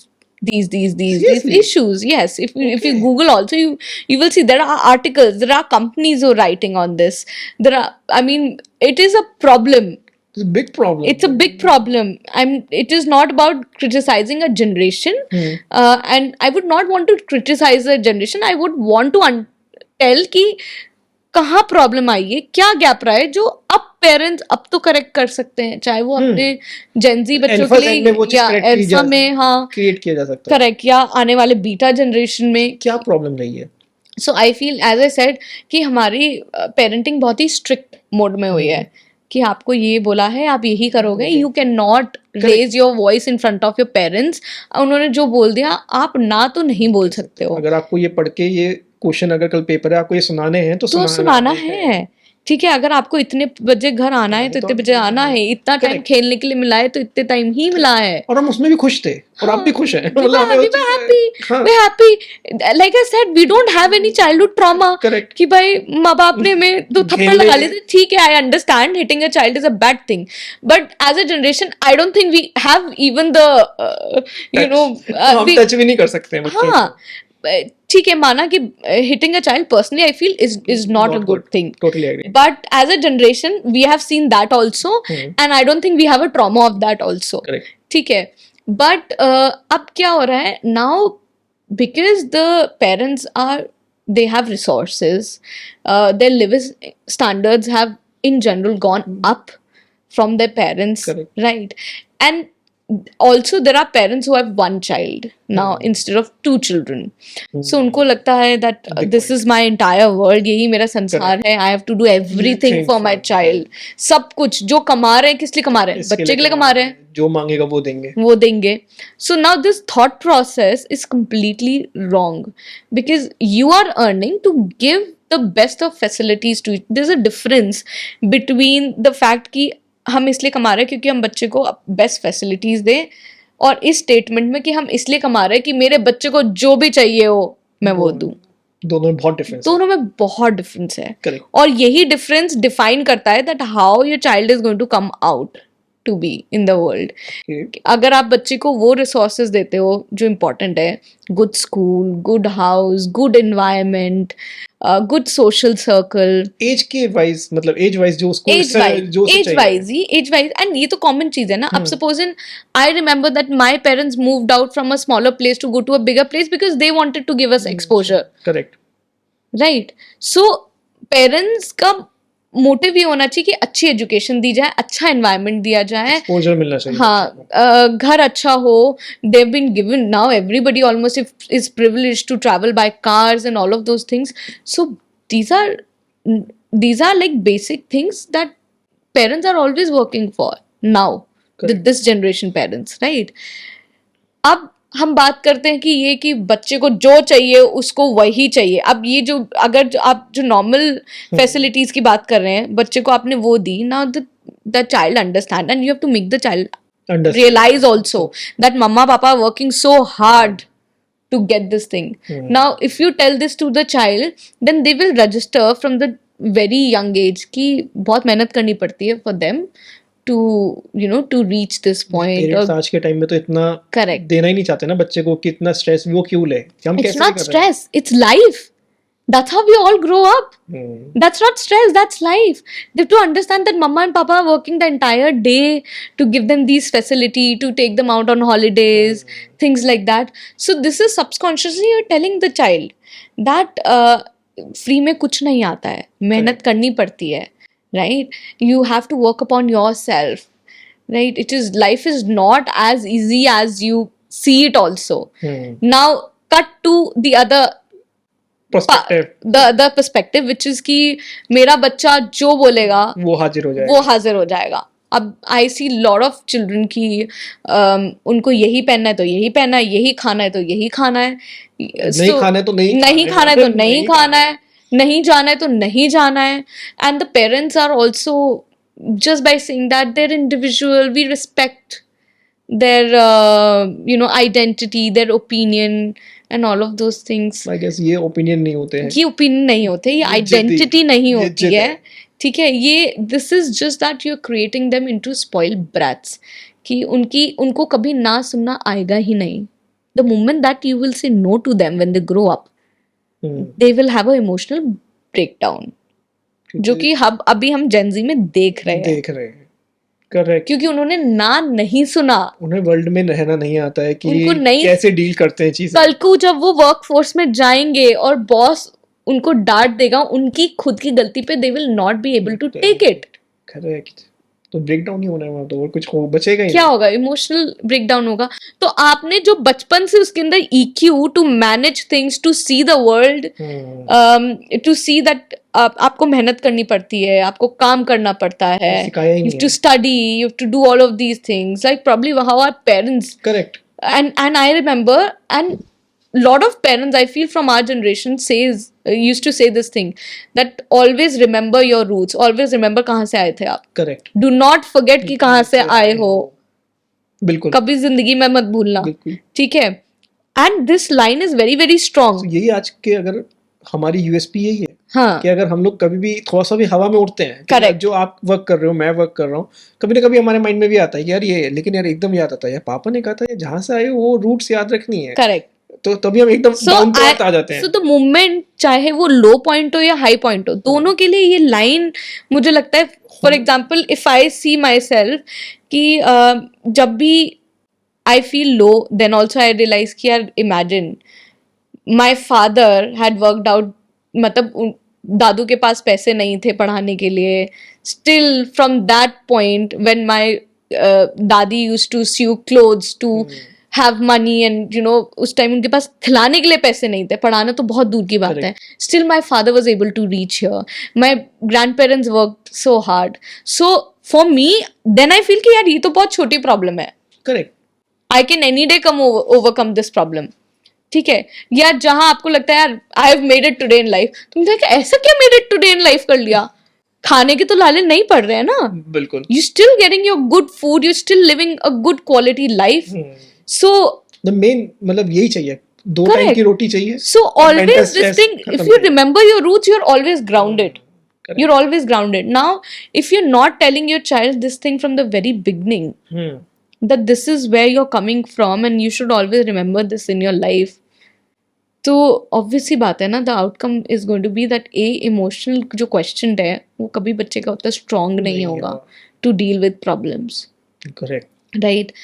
these Seriously? issues. Yes, if you Okay. Google also, you will see there are articles, there are companies who are writing on this. There are, I mean, it is a problem. It's a big problem. It's a big problem. It is not about criticizing a generation, and I would not want to criticize a generation. I would want to tell कि कहाँ problem आई है, क्या gap रहा है जो अब parents अब तो करेक्ट कर सकते हैं, चाहे वो अपने जेनजी बच्चों के में वो लिए चीज़ या correct की एल्फा जा में, हाँ क्रिएट किया जा सकता है। करेक्ट, या आने वाले बीटा जनरेशन में क्या प्रॉब्लम रही है? So I feel as I said कि हमारी पेरेंटिंग बहुत ही स्ट्रिक्ट मोड में हुई है कि आपको ये बोला है आप यही करोगे, you can not raise your voice in front of your parents. उन्होंने जो बोल दिया आप ना तो नहीं बोल सकते हो। अगर आपको ये पढ़ के ये क्वेश्चन अगर कल पेपर है आपको ये सुनाने हैं तो सुनाना है, ठीक है। अगर आपको इतने बजे घर आना है तो इतने बजे आना है, इतना टाइम खेलने के लिए मिला है तो इतने टाइम ही मिला है। और हम उसमें भी खुश थे और आप भी खुश हैं। we're happy. Like I said, we don't have any childhood trauma. Correct. कि भाई माँ बाप ने हमें 2 थप्पड़ लगा लिए थे, ठीक है, I understand hitting a child is a bad thing, but as a generation I don't think we have even the हम टच भी नहीं कर सकते बच्चों हाँ ठीक है, माना कि hitting a child personally I feel is not a good thing. Totally agree. But as a generation we have seen that also, and I don't think we have a trauma of that also. Correct. ठीक है, but अब क्या हो रहा है now, because the parents are, they have resources, their living standards have in general gone up from their parents. Correct. Right? And also there are parents who have one child now instead of 2 children. So उनको लगता है that this is my entire world, यही मेरा संसार है, I have to do everything for my child. सब कुछ जो कमा रहे हैं किस लिए कमा रहे हैं? बच्चे के लिए कमा रहे हैं, जो मांगेगा वो देंगे। So now this thought process is completely wrong because you are earning to give the best of facilities to it. There's a difference between the fact कि हम इसलिए कमा रहे हैं क्योंकि हम बच्चे को बेस्ट फैसिलिटीज दें, और इस स्टेटमेंट में कि हम इसलिए कमा रहे हैं कि मेरे बच्चे को जो भी चाहिए हो मैं वो दूं। दोनों में बहुत डिफरेंस है। Correct. और यही डिफरेंस डिफाइन करता है that how your child is going to come out to be in the world. अगर आप बच्चे को वो रिसोर्सेज देते हो जो इम्पोर्टेंट है, good school, good house, good environment, good social circle, age के वाइज, मतलब एज वाइज जो उसको एज वाइज एंड ये तो कॉमन चीज है ना। अब suppose in I remember that my parents moved out from a smaller place to go to a bigger place because they wanted to give us exposure. Correct, right. So parents का motive ये होना चाहिए कि अच्छी education दी जाए, अच्छा environment दिया जाए, एक्सपोजर मिलना चाहिए। हाँ, घर अच्छा हो। They have been given, now everybody almost is privileged to travel by cars and all of those things. So these are like basic things that parents are always working for now. This generation parents, right? अब हम बात करते हैं कि ये कि बच्चे को जो चाहिए उसको वही चाहिए। अब ये जो अगर आप जो नॉर्मल फैसिलिटीज की बात कर रहे हैं, बच्चे को आपने वो दी, now the child understand and you have to make the child realize also that mama papa are working so hard to get this thing. Now if you tell this to the child, then they will register from the very young age कि बहुत मेहनत करनी पड़ती है for them to to reach this point. Parents आज के time में तो इतना correct देना ही नहीं चाहते ना बच्चे को कि इतना स्ट्रेस वो क्यों ले, हम it's कैसे not कर stress, it's life. That's how we all grow up. That's not stress, that's life. They have to understand that mama and papa are working the entire day to give them these facility, to take them out on holidays, things like that. So this is subconsciously you're telling the child that free में कुछ नहीं आता है, मेहनत करनी पड़ती है, right? You have to work upon yourself, right? Life is not as easy as you see it also. Now cut to the other perspective, the perspective which is कि मेरा बच्चा जो बोलेगा वो हाजिर हो जाएगा। वो हाजिर हो जाएगा। अब आई सी लॉट ऑफ चिल्ड्रन की उनको यही पहनना है तो यही पहनना है, यही खाना है तो यही खाना है, नहीं खाना है तो नहीं नहीं खाना है तो नहीं खाना है, नहीं जाना है तो नहीं जाना है। And the parents are also just by saying that they're individual, we respect their identity, their opinion and all of those things. I guess ये ओपिनियन नहीं होते हैं, ये ओपिनियन नहीं होते, ये आइडेंटिटी नहीं होती है, ठीक है। ये this is just that you are creating them into spoiled brats, कि उनको कभी ना सुनना आएगा ही नहीं। The moment that you will say no to them when they grow up, they will have a emotional breakdown, जो कि अभी हम जेनजी में देख रहे हैं। करेक्ट, क्योंकि उन्होंने ना नहीं सुना, उन्हें वर्ल्ड में रहना नहीं आता है कि उनको नहीं कैसे डील करते हैं चीजें। कल को जब वो वर्कफोर्स में जाएंगे और बॉस उनको डांट देगा, उनकी खुद की गलती पे they will not be able to take it. Correct, तो ब्रेकडाउन ही होना है वहां, तो और कुछ बचेगा ही क्या होगा? इमोशनल ब्रेकडाउन होगा। तो आपने जो बचपन से उसके अंदर EQ to manage things, to see the world, to see that आपको मेहनत करनी पड़ती है, आपको काम करना पड़ता है, to study, you have to do all of these things, like probably how our parents. Correct. And I remember, and lot of parents I feel from our generation used to say this thing, that always remember your roots, always remember कहाँ से आए थे आप। Correct. Do not forget कि कहाँ से आए हो, बिल्कुल, कभी जिंदगी में मत भूलना, ठीक है। And this line is very very strong. यही आज के अगर हमारी USP यही है, हाँ, कि अगर हम लोग कभी भी थोड़ा सा भी हवा में उड़ते हैं, Correct. जो आप वर्क कर रहे हो, मैं वर्क कर रहा हूँ, कभी ना कभी हमारे माइंड में भी आता है कि यार ये, लेकिन यार एकदम याद आता है यार पापा ने कहा था जहाँ से आए वो रूट्स याद रखनी है। करेक्ट। तो तभी हम एकदम डाउन टू अर्थ आ जाते हैं। So the moment, चाहे वो लो पॉइंट हो या हाई पॉइंट हो, दोनों के लिए ये लाइन मुझे लगता है, for example if I see myself, कि जब भी I feel low, then also I realise कि यार imagine my father had worked out, मतलब दादू के पास पैसे नहीं थे पढ़ाने के लिए, still from that point when my दादी used to sew clothes to have money, and उस टाइम उनके पास खिलाने के लिए पैसे नहीं थे, पढ़ाना तो बहुत दूर की बात है, still my father was able to reach here, my grandparents worked so hard, so for me then I feel कि यार ये तो बहुत छोटी प्रॉब्लम है। Correct. I can any day overcome this problem, ठीक है। या जहां आपको लगता है यार I have made it today in life, तुम देखो ऐसा क्या made it today in life कर लिया, खाने के तो लाले नहीं पड़ रहे हैं ना, बिल्कुल, you still getting your good food, you still living a good quality life. So the main मतलब यही चाहिए, 2 टाइम की रोटी चाहिए। So always this thing, if you remember your roots, you're always grounded. You're always grounded. Now, if you're not telling your child this thing from the very beginning, that this is where you're coming from and you should always remember this in your life, तो obviously बात है ना, the outcome is going to be that emotional जो question है वो कभी बच्चे का उतना strong नहीं होगा to deal with problems. Correct. Right.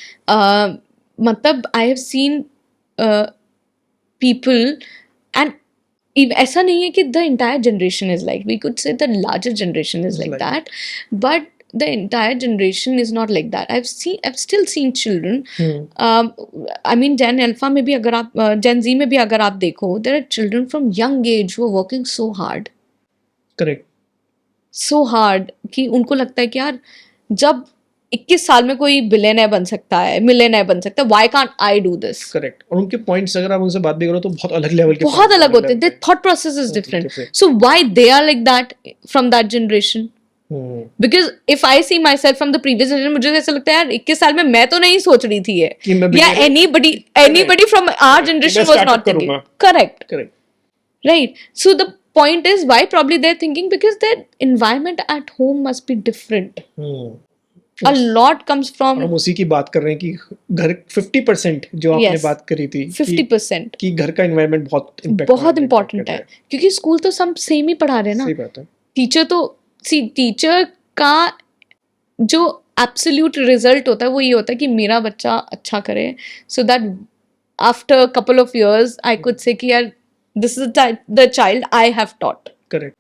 मतलब I have seen people, and ऐसा नहीं है कि the entire generation is like, we could say the larger generation is like that, but the entire generation is not like that. I've still seen children, I mean Gen Alpha में भी अगर आप Gen Z में भी अगर आप देखो, there are children from young age who are working so hard. Correct. So hard कि उनको लगता है कि यार जब 21 साल में कोई बिलियनर बन सकता है, मिलियनर बन सकता है, why can't I do this? Correct. और उनके पॉइंट्स अगर आप उनसे बात भी करो तो बहुत अलग लेवल के, बहुत अलग होते हैं, their thought process is different. So why they are like that from that generation? Because if I see myself from the previous generation, मुझे ऐसा लगता है यार 21 साल में मैं तो नहीं सोच रही थी ये, या anybody from our generation was not thinking. Correct. Right. So the point is, why probably they're thinking, because their environment at home must be different. A lot comes from, हम उसी की बात कर रहे हैं कि घर 50% जो आपने बात करी थी, 50% कि घर का environment बहुत इम्पोर्टेंट है, क्योंकि स्कूल तो सब सेम ही पढ़ा रहे हैं ना। सही बात है। टीचर तो टीचर का जो एब्सोल्यूट रिजल्ट होता है वो ये होता है कि मेरा बच्चा अच्छा करे, so that after couple of years I could say कि यार this is the child I have taught. Correct,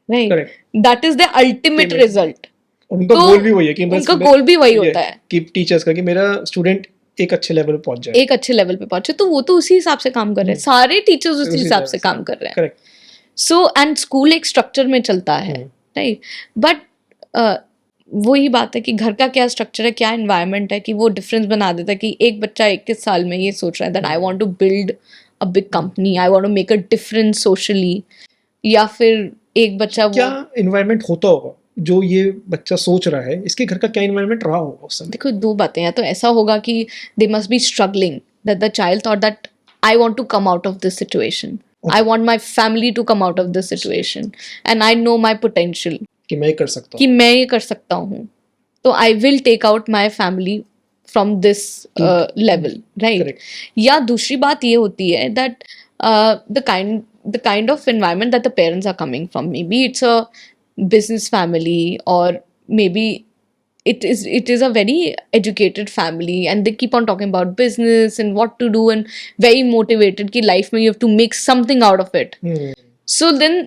right, that is the ultimate result. उनका गोल भी वही है कि उनका गोल भी वही होता है कि टीचर्स का, कि मेरा स्टूडेंट एक अच्छे लेवल पे पहुंच जाए, एक अच्छे लेवल पे पहुंचे, तो वो तो उसी हिसाब से काम कर रहे हैं, सारे टीचर्स उसी हिसाब से काम कर रहे हैं। करेक्ट। सो एंड स्कूल एक स्ट्रक्चर में चलता है, राइट, बट वही बात है कि घर का क्या स्ट्रक्चर है, क्या एनवायरनमेंट है, कि वो डिफरेंस बना देता है कि एक बच्चा 21 साल में ये सोच रहा है that I want to build a big company, I want to make a difference socially, या फिर एक बच्चा क्या वो, एनवायरनमेंट होता होगा जो ये बच्चा सोच रहा है, इसके घर का क्या एनवायरनमेंट रहा होगा उस समय? देखो दो बातें हैं, तो ऐसा होगा कि they must be struggling, that the child thought that I want to come out of this situation, I want my family to come out of this situation, and I know my potential, कि मैं ये कर सकता कि हूँ। मैं ये कर सकता हूँ, तो I will take out my family from this level, right. Correct. या दूसरी बात ये होती है that the kind of environment that the parents are coming from, maybe it's a business family, or maybe it is a very educated family, and they keep on talking about business and what to do, and very motivated कि life में you have to make something out of it. So then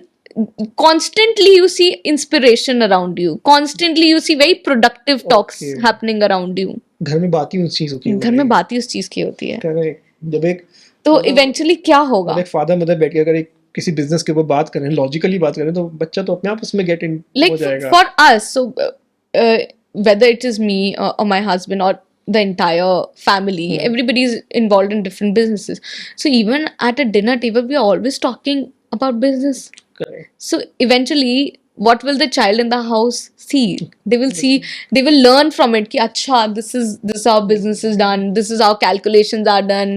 constantly you see inspiration around you, constantly you see very productive talks Okay. happening around you. घर में बात ही उस चीज होती है, घर में बात ही उस चीज की होती है, Correct. जब एक तो इवेंचुअली क्या होगा, एक फादर मदर बैठ के अगर एक किसी बिजनेस के ऊपर बात करें, लॉजिकली बात करें, तो बच्चा तो अपने आप उसमें गेट इन हो like जाएगा। for us, so whether it is me or my husband or the entire family, everybody is involved in different businesses, so even at a dinner table we are always talking about business. Correct. So eventually what will the child in the house see? They will learn from it कि अच्छा this is how business is done, this is how calculations are done,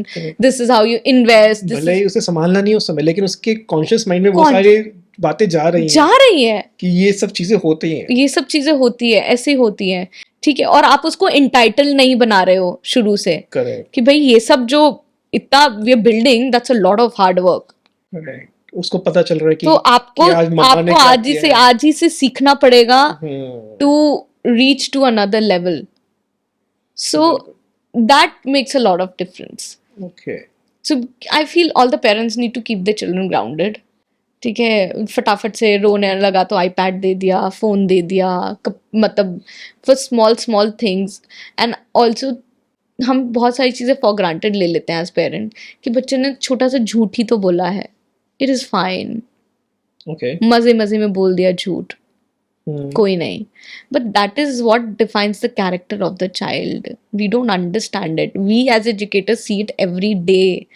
this is how you invest, this भले is ही उसे संभालना नहीं उस समय, लेकिन उसके कॉन्शियस माइंड में वो सारी बातें जा रही हैं कि ये सब चीजें होती हैं, ये सब चीजें होती है, ऐसे होती हैं, ठीक है, और आप उसको इंटाइटल नहीं बना रहे हो शुरू से करेक्ट, कि भाई ये सब जो इतना we are building, that's a lot of hard work, correct. उसको पता चल रहा है कि तो आपको आज ही से सीखना पड़ेगा to reach to another level, so that makes a lot of difference. Okay, so I feel all the parents need to keep the children grounded, ठीक है, फटाफट से रोने लगा तो आईपैड दे दिया, फोन दे दिया, मतलब for small things, and also हम बहुत सारी चीज़ें फॉर ग्रांटेड ले लेते हैं एज पेरेंट कि बच्चे ने छोटा सा झूठ ही तो बोला है, इट इज़ फाइन, ओके, मजे में बोल दिया झूठ, कोई नहीं, but that is what defines the character of the child, we don't understand it, we as educators see it every day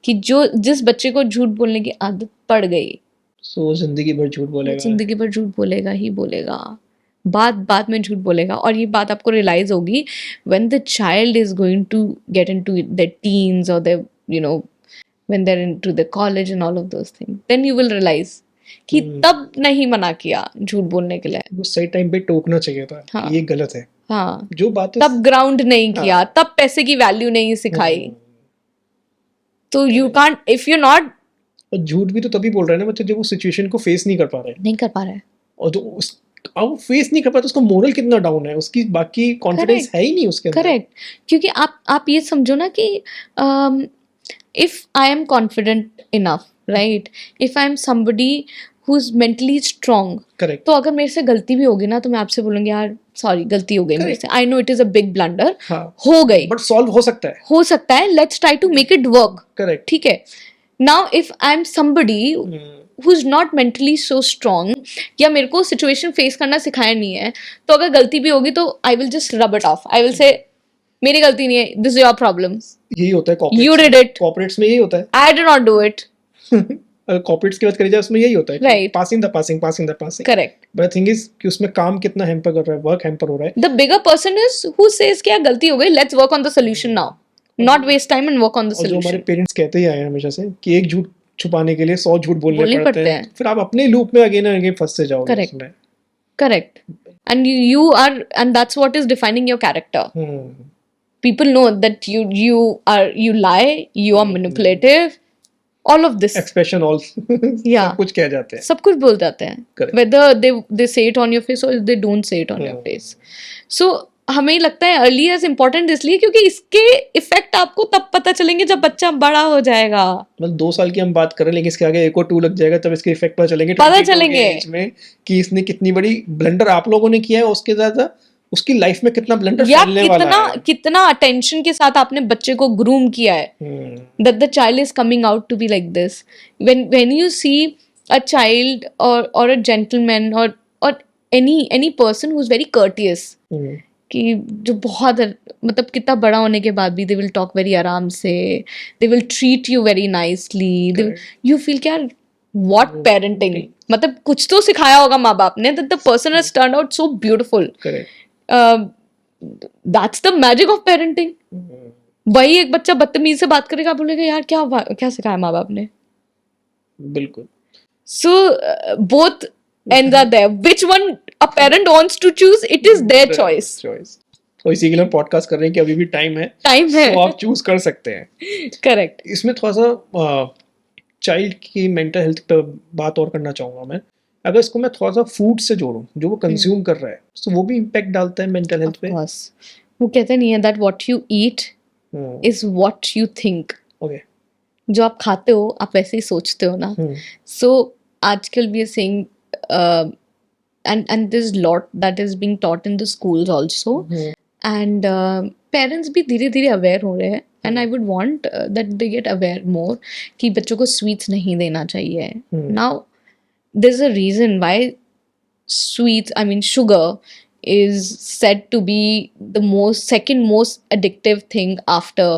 कि जिस बच्चे को झूठ बोलने की आदत पड़ गई, सो जिंदगी भर झूठ बोलेगा, जिंदगी भर झूठ बोलेगा ही बोलेगा, बात में झूठ बोलेगा, और ये बात आपको रियलाइज होगी when the child is going to get into the teens और the when they're into the college and all of those things, then you will realize कि तब नहीं मना किया झूठ बोलने के लिए, वो सही टाइम पे टोकना चाहिए था कि ये गलत है, हाँ, जो बात तब ग्राउंड नहीं किया, तब पैसे की वैल्यू नहीं सिखाई, तो you can't if you not, और झूठ भी तो तभी बोल रहे हैं ना बच्चे जब वो सिचुएशन को फेस नहीं कर पा रहे हैं, और जो अब फेस नहीं कर पाता उसका मोरल कितना डाउन है, उसकी बाकी कॉन्फिडेंस है ही नहीं उसके अंदर। करेक्ट, क्योंकि आप ये समझो ना कि if I am confident enough, right, if I am somebody who's mentally strong, correct, तो अगर मेरे से गलती भी होगी ना तो मैं आपसे बोलूंगी यार सॉरी गलती हो गई मेरे से, I know it is a big blunder, हो गई, बट सॉल्व हो सकता है, let's try to make it work, correct, ठीक है। now if I am somebody who's not mentally so strong, या मेरे को सिचुएशन फेस करना सिखाया नहीं है, तो अगर गलती भी होगी तो I will just rub it off, I will say मेरी गलती नहीं है, दिस इज योर प्रॉब्लम, यही होता है you did it, कॉर्पोरेट्स में यही होता है, I did not do it, अगर कॉर्पोरेट्स की बात करी जाए उसमें यही होता है, right, passing the passing, correct, but thing is कि उसमें काम कितना हैम्पर कर रहा है, वर्क हैम्पर हो रहा है, the bigger person is who says क्या गलती हो गई, let's work on the solution now, not waste time and work on the और जो हमारे solution, पेरेंट्स कहते ही आए हैं हमेशा से कि एक झूठ छुपाने के लिए 100 झूठ बोलने पड़ते हैं, फिर आप अपने लूप में अगेन एंड अगेन फंसते जाओगे उसमें, correct, and you are, and that's what is defining your character, people know that you lie, you are manipulative, all of this expression all yeah, कुछ कह जाते हैं, सब कुछ बोल जाते हैं, whether they say it on your face or they don't say it on your face, so हमें लगता है अर्ली एज इम्पोर्टेंट इसलिए क्योंकि इसके इफेक्ट आपको तब पता चलेंगे जब बच्चा बड़ा हो जाएगा, मतलब 2 साल की हम बात कर रहे हैं लेकिन इसके आगे 1 और 2 लग जाएगा तब इसके इफेक्ट पता चलेंगे में कि इसने कितनी बड़ी ब्लंडर आप लोगों ने किया है, उसके ज्यादा उसकी लाइफ में कितना ब्लंडर या फैलने वाला है। कितना अटेंशन के साथ आपने बच्चे को ग्रूम किया है, that the child is coming out to be like this. When you see a child or a gentleman or any person who's very courteous, कि जो बहुत मतलब कितना बड़ा होने के बाद भी they will talk very आराम से, they will treat you very nicely, you feel कि यार what parenting, मतलब कुछ तो सिखाया होगा माँ बाप ने, that the person has turned out so beautiful. That's the magic of parenting. वही एक बच्चा बदतमीज से बात करेगा, बोलेगा यार क्या सिखाया माँ बाप ने. बिल्कुल. So both ends are there. Which one a parent wants to choose, it is their choice. तो इसी के लिए पॉडकास्ट कर रहे हैं कि अभी भी टाइम है तो आप चूज कर सकते हैं. करेक्ट. इसमें थोड़ा सा चाइल्ड की मेंटल हेल्थ पे बात और करना चाहूँगा मैं. अगर इसको मैं थोड़ा सा फूड से जोड़ूं, जो वो कंज्यूम कर रहा है, तो वो भी इम्पैक्ट डालता है मेंटल हेल्थ पे. वो कहते नहीं है that what you eat is what you think. Okay. जो आप खाते हो आप वैसे ही सोचते हो ना. सो आजकल we are saying and there's lot that is being taught in the schools also, and parents भी धीरे धीरे अवेयर हो रहे हैं, and I would want that they get aware more कि बच्चों को sweets नहीं देना चाहिए. Now there's a reason why sweets, I mean sugar, is said to be the second most addictive thing after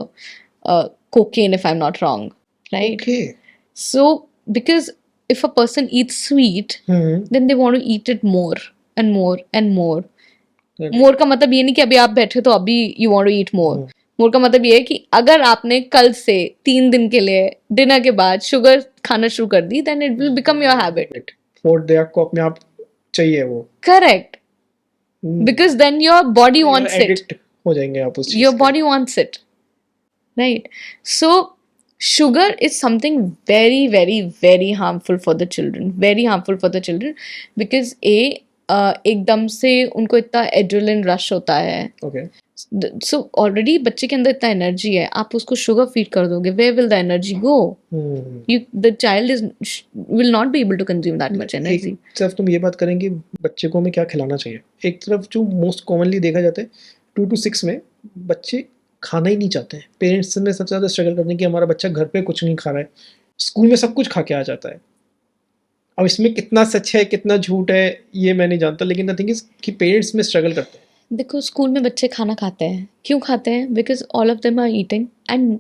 cocaine, if I'm not wrong, right? Okay. So because if a person eats sweet, then they want to eat it more and more and more. More का मतलब ये नहीं कि अभी आप बैठे तो अभी you want to eat more. More का मतलब ये है कि अगर आपने कल से 3 दिन के लिए डिनर के बाद शुगर खाना शुरू कर दी, then it will become your habit. Fourth day आपको अपने आप चाहिए वो. Correct. Because then your body wants it. Addict हो जाएंगे आप उस चीज. Your body wants it. Right. So sugar is something very very very harmful for the children, very harmful for the children, because एकदम से उनको इतना एड्रेनलिन रश होता है. Okay. So already बच्चे के अंदर इतना एनर्जी है, आप उसको शुगर फीड कर दोगे, where will the energy go? The child will not be able to consume that much energy. एक तरफ तुम ये बात करेंगे बच्चे को हमें क्या खिलाना चाहिए, एक तरफ जो मोस्ट कॉमनली देखा जाता है 2 to 6 में बच्चे खाना ही नहीं चाहते हैं. पेरेंट्स में सबसे ज़्यादा स्ट्रगल करते हैं कि हमारा बच्चा घर पे कुछ नहीं खा रहा है, स्कूल में सब कुछ खा के आ जाता है. अब इसमें कितना सच है कितना झूठ है ये मैं नहीं जानता, लेकिन द थिंग इज कि पेरेंट्स में स्ट्रगल करते हैं. देखो स्कूल में बच्चे खाना खाते हैं, क्यों खाते हैं? Because all of them are eating and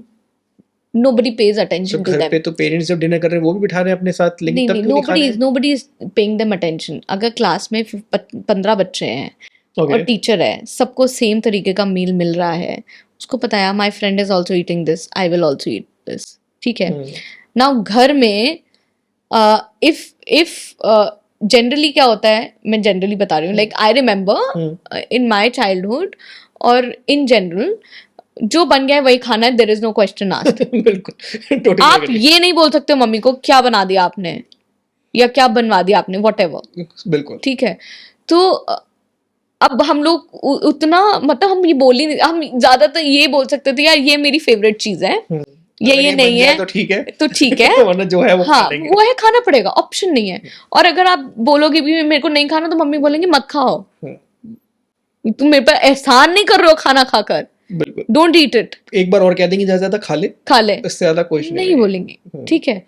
nobody pays attention to them. घर पे तो पेरेंट्स जब डिनर कर रहे हैं वो भी बिठा रहे हैं अपने साथ, लेकिन तब क्यों नहीं खा रहे हैं? nobody is paying them attention. अगर क्लास में 15 बच्चे हैं और टीचर है, सबको सेम तरीके का मील मिल रहा है, उसको पता है my friend is also eating this, I will also eat this. ठीक है. नाउ घर में इफ जनरली क्या होता है, मैं जनरली बता रही हूँ, like I remember in my childhood और इन जनरल जो बन गया है वही खाना है, there is no question asked. बिल्कुल. आप ये नहीं बोल सकते हो मम्मी को क्या बना दिया आपने या क्या बनवा दिया आपने, व्हाटएवर. बिल्कुल. ठीक है. तो अब हम लोग उतना मतलब हम ये बोल ही नहीं, हम ज्यादातर ये बोल सकते थे यार ये मेरी फेवरेट चीज है, ये नहीं है तो ठीक है वरना जो है वो वो है, खाना पड़ेगा, ऑप्शन नहीं है. और अगर आप बोलोगे भी मेरे को नहीं खाना तो मम्मी बोलेंगे मत खाओ, तुम मेरे पर एहसान नहीं कर रहे हो खाना खाकर, डोंट ईट इट. एक बार और कह देंगे ज्यादा खा ले, इससे ज्यादा कुछ नहीं बोलेंगे. ठीक है.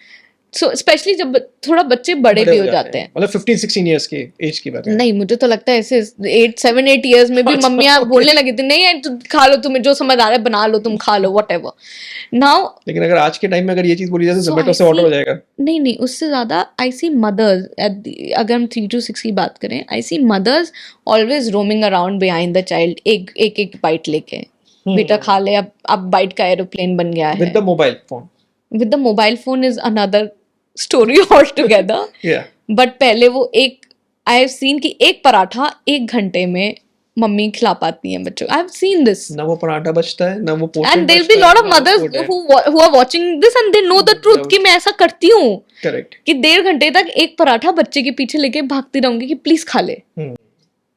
सो स्पेशली जब थोड़ा बच्चे बड़े भी हो जाते हैं, मतलब 15-16 इयर्स के एज की बात है. नहीं मुझे तो लगता है ऐसे 7-8 इयर्स में भी मम्मियाँ बोलने लगी थी नहीं तुम खा लो, तुम्हें जो समझ आ रहा है बना लो, तुम खा लो व्हाटएवर. नाउ लेकिन अगर आज के टाइम में अगर ये चीज बोली जाए तो जोमेटो से ऑर्डर हो जाएगा. नहीं उससे ज्यादा आई सी मदर्स, अगर हम 3 to 6 की बात करें, I see mothers always roaming around behind the child, एक बाइट लेके, बेटा खा ले, अब बाइट का एरोप्लेन बन गया है. With the mobile phone. With the mobile phone is another story altogether. Yeah. But पहले वो I have seen कि एक पराठा 1 घंटे में मम्मी खिला पाती हैं बच्चों. I have seen this. ना वो पराठा बचता है ना वो पोर्शन बचता है. And there will be lot of mothers who are watching this and they know the truth कि मैं ऐसा करती हूँ. Correct. कि 1.5 घंटे तक एक पराठा बच्चे के पीछे लेके भागती रहूंगी कि प्लीज खा ले.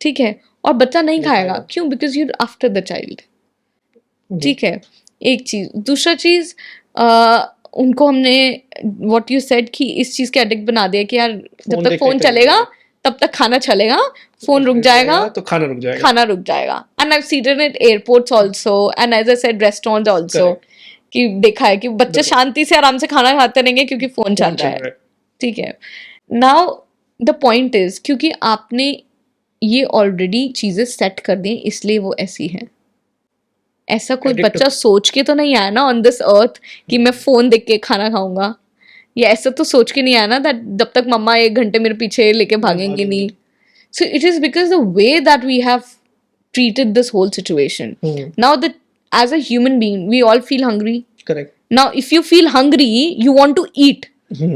ठीक है. और बच्चा नहीं खाएगा, क्यों? Because you're after the child. ठीक है. एक चीज. दूसरा चीज उनको हमने व्हाट यू सेड कि इस चीज के एडिक्ट बना दिया कि यार जब तक फोन चलेगा तब तक खाना चलेगा, फोन रुक जाएगा तो खाना रुक जाएगा। खाना रुक जाएगा। And I seen it at airports also and as I said restaurants also, कि देखा है कि बच्चे शांति से आराम से खाना खाते रहेंगे क्योंकि फोन चल रहा है। ठीक है, नाउ द पॉइंट इज, क्योंकि आपने ये ऑलरेडी चीजें सेट कर दी इसलिए वो ऐसी है। ऐसा कोई बच्चा सोच के तो नहीं आया ना ऑन दिस अर्थ कि मैं फोन देख के खाना खाऊंगा, या ऐसा तो सोच के नहीं आया ना दैट जब तक मम्मा 1 घंटे मेरे पीछे लेके भागेंगे नहीं। So it is because the way that we have treated this whole situation. Now that as a human being we all feel hungry. Correct. Now if you feel hungry you want to eat.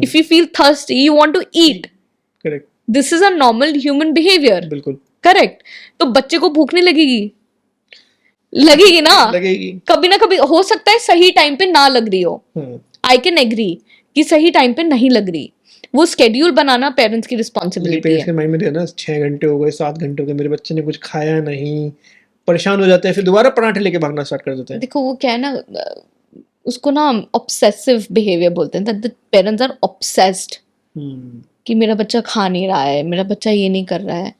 If you feel thirsty you want to eat. Correct. This is a normal human behavior. बिल्कुल correct. तो बच्चे को भूख नहीं लगेगी? लगेगी ना, लगेगी। कभी ना कभी हो सकता है सही टाइम पे ना लग रही हो, आई कैन एग्री कि सही टाइम पे नहीं लग रही, वो स्केड्यूल बनाना पेरेंट्स की रिस्पॉन्सिबिलिटी है। माइंड में ना 6 घंटे हो गए, 7 घंटे हो गए, मेरे बच्चे ने कुछ खाया नहीं, परेशान हो जाते हैं, फिर दोबारा पराठे लेके भागना स्टार्ट कर देते हैं। देखो वो क्या है ना, उसको ना ऑब्सेसिव बिहेवियर बोलते हैं, that the parents are obsessed कि मेरा बच्चा खा नहीं रहा है, मेरा बच्चा ये नहीं कर रहा है।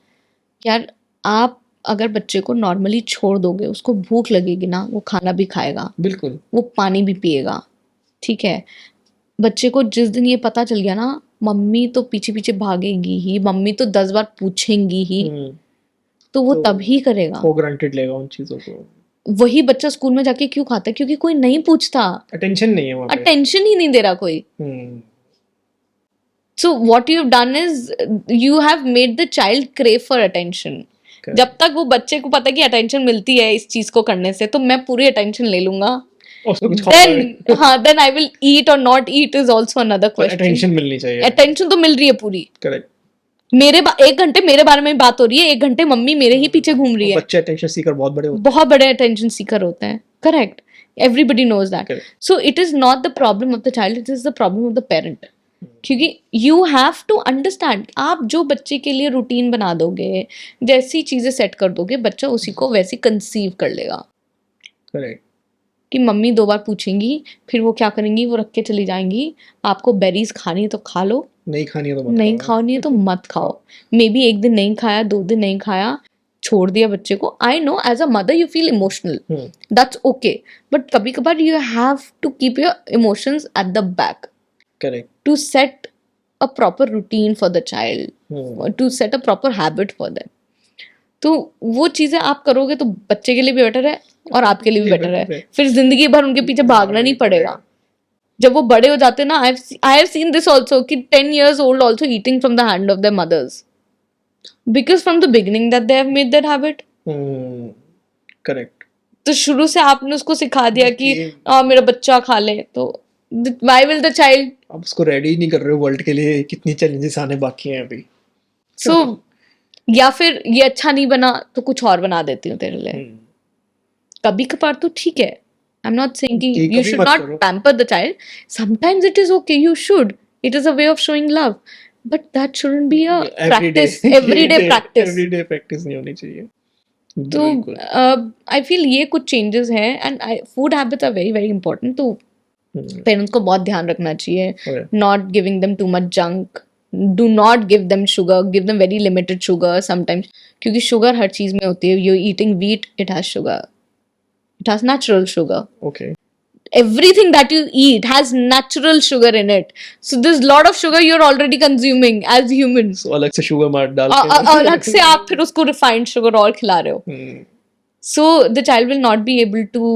यार आप अगर बच्चे को नॉर्मली छोड़ दोगे, उसको भूख लगेगी ना, वो खाना भी खाएगा, बिल्कुल, वो पानी भी पिएगा। ठीक है, बच्चे को जिस दिन ये पता चल गया ना मम्मी तो पीछे पीछे भागेगी ही, मम्मी तो 10 बार पूछेंगी ही, तो वो तभी करेगा, फॉर ग्रांटेड लेगा उन चीजों को। वही बच्चा स्कूल में जाके क्यों खाता है? क्योंकि कोई नहीं पूछता, अटेंशन नहीं है वहाँ पे, अटेंशन ही नहीं दे रहा कोई। So what you've done is you have made the child crave for attention. जब तक वो बच्चे को पता है कि अटेंशन मिलती है इस चीज को करने से, तो मैं पूरी अटेंशन ले लूंगा, then I will eat or not eat is also another question. Attention मिलनी चाहिए, अटेंशन तो मिल रही है पूरी। करेक्ट। मेरे 1 घंटे मेरे बारे में बात हो रही है, 1 घंटे मम्मी मेरे ही पीछे घूम रही है। बच्चे अटेंशन सीकर बहुत बड़े होते हैं, बहुत बड़े अटेंशन सीकर होते हैं। Correct, everybody knows that. So it is not the problem of the child, it is the problem of the parent. क्योंकि यू हैव टू अंडरस्टैंड, आप जो बच्चे के लिए रूटीन बना दोगे, जैसी चीजें सेट कर दोगे, बच्चा उसी को वैसे कंसीव कर लेगा। करेक्ट। कि मम्मी 2 बार पूछेंगी, फिर वो क्या करेंगी, वो रख के चली जाएंगी, आपको बेरीज खानी है तो खा लो, नहीं खानी है तो नहीं खानी है तो मत खाओ। मे बी 1 दिन नहीं खाया, 2 दिन नहीं खाया, छोड़ दिया बच्चे को। I know as a mother you feel emotional, that's okay, but कभी कभार you have to keep your emotions at the back. Correct. To set a proper routine for the child, to set a proper habit for them. तो वो चीजें आप करोगे तो बच्चे के लिए भी बेटर है और आपके लिए भी बेटर है। फिर जिंदगी भर उनके पीछे भागना नहीं पड़ेगा। जब वो बड़े हो जाते हैं ना, I have seen this also कि 10 years old also eating from the hand of their mothers, because from the beginning that they have made that habit. Correct. तो शुरू से आपने उसको सिखा दिया कि मेरा बच्चा खा ले, तो why will the child, आप उसको रेडी नहीं कर रहे हो वर्ल्ड के लिए, कितनी चैलेंजेस आने बाकी हैं अभी। So या फिर ये अच्छा नहीं बना तो कुछ और बना देती हूँ तेरे लिए। कभी कभार तो ठीक है, आई एम नॉट सेइंग कि you should not pamper the child. Sometimes it is okay, you should. It is a way of showing love, but that shouldn't be a practice, everyday practice. Everyday practice नहीं होनी चाहिए। तो I feel ये कुछ changes हैं, and food habits are very very important. तो parents को बहुत ध्यान रखना चाहिए, not giving them too much junk, do not give them sugar, give them very limited sugar sometimes, क्योंकि शुगर हर चीज में होती है। You eating wheat, it has sugar, it has natural sugar. Okay, everything that you eat has natural sugar in it, so there's lot of sugar you're already consuming as humans. So अलग से sugar मार डाल के अलग से आप फिर उसको refined sugar और खिला रहे हो, so the child will not be able to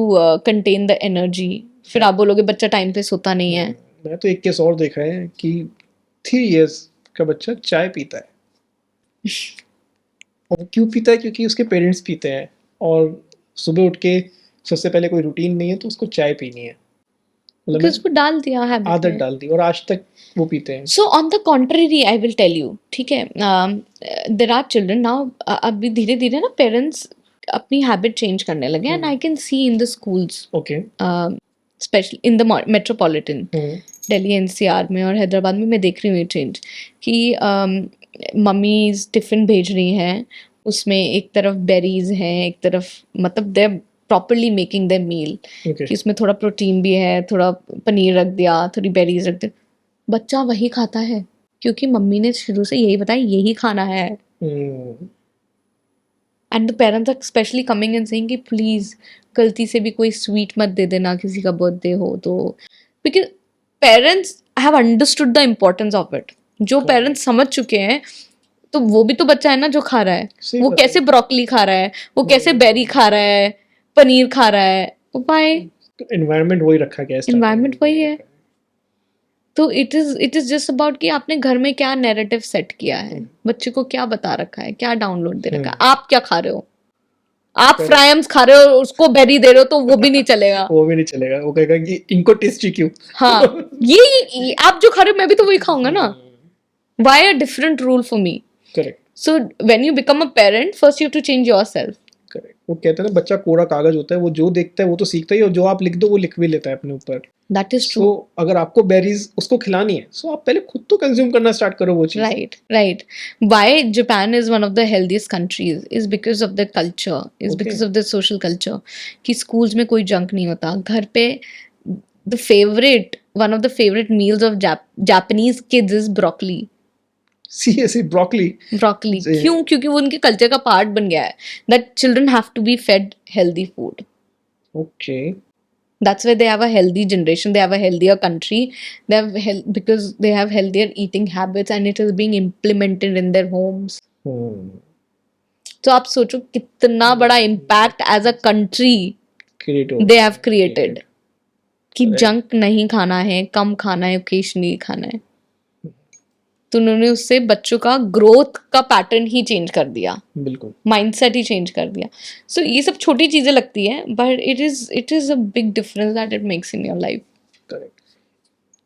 contain the energy. फिर आप बोलोगे बच्चा टाइम पे सोता नहीं है। मैं तो एक केस और देखा है कि 3 years का बच्चा चाय पीता है, और क्यों पीता है? क्योंकि उसके पेरेंट्स पीते हैं, और सुबह उठ के सबसे पहले कोई रूटीन नहीं है तो उसको चाय पीनी है, मतलब उसको डाल दिया है, आदत डाल दी, और आज तक वो पीते हैं। So on the contrary I will tell you, ठीक है, देयर आर चिल्ड्रन नाउ, अभी धीरे धीरे ना पेरेंट्स अपनी हैबिट चेंज करने लगे, and I can see in the schools, okay, specially in the metropolitan Delhi NCR में और हैदराबाद में मैं देख रही हूँ ये चेंज कि मम्मीज टिफ़िन भेज रही हैं, उसमें एक तरफ बेरीज हैं, एक तरफ मतलब दे प्रॉपरली मेकिंग द मील, कि उसमें थोड़ा प्रोटीन भी है, थोड़ा पनीर रख दिया, थोड़ी बेरीज रख दिया, बच्चा वही खाता है। क्योंकि मम्मी ने शुरू से यही बताया यही खाना है। And the parents are specially coming and saying कि प्लीज गलती से भी कोई स्वीट मत दे देना किसी का बर्थडे हो तो, because parents have understood the importance of it. जो पेरेंट्स समझ चुके हैं, तो वो भी तो बच्चा है ना जो खा रहा है, वो कैसे ब्रोकली खा रहा है, वो कैसे बेरी खा रहा है, पनीर खा रहा है, व्हाई? एनवायरनमेंट वही रखा गया है, एनवायरनमेंट वही है। तो इट इज जस्ट अबाउट कि आपने घर में क्या नैरेटिव सेट किया है, बच्चे को क्या बता रखा है, क्या डाउनलोड दे रखा है। आप क्या खा रहे हो? आप फ्राइम्स खा रहे हो, उसको बेरी दे रहे हो, तो वो भी नहीं चलेगा। वो भी नहीं चलेगा, वो कहेगा कि इनको टेस्टी क्यों। हाँ, ये आप जो खा रहे हो मैं भी तो वही खाऊंगा ना। Why a different rule for me? Correct. So when you become a parent, first you have to change yourself. Correct. वो कहते हैं ना बच्चा कोरा कागज होता है, वो जो देखता है वो तो सीखता ही है, और जो आप लिख दो वो लिख भी लेता है अपने ऊपर। That is true. सो अगर आपको बेरीज उसको खिलानी है, सो आप पहले खुद तो कंज्यूम करना स्टार्ट करो वो चीज। Right. Why Japan is one of the healthiest countries is because of the culture, is because of the social culture. कि schools में कोई junk नहीं होता, घर पे one of the favorite meals of Japanese kids is broccoli. Seriously, broccoli. क्यों? क्योंकि वो उनके कल्चर का पार्ट बन गया है that children have to be fed healthy food. Okay. That's why they have a healthy generation, they have a healthier country, they have because they have healthier eating habits and it is being implemented in their homes. तो आप सोचो कितना बड़ा impact as a country they have created कि junk नहीं खाना है, कम खाना है, ओकेशनली खाना है। तो उन्होंने उससे बच्चों का ग्रोथ का पैटर्न ही चेंज कर दिया, बिल्कुल माइंडसेट ही चेंज कर दिया। सो ये सब छोटी चीजें लगती हैं, but it is a big difference that it makes in your life. Correct.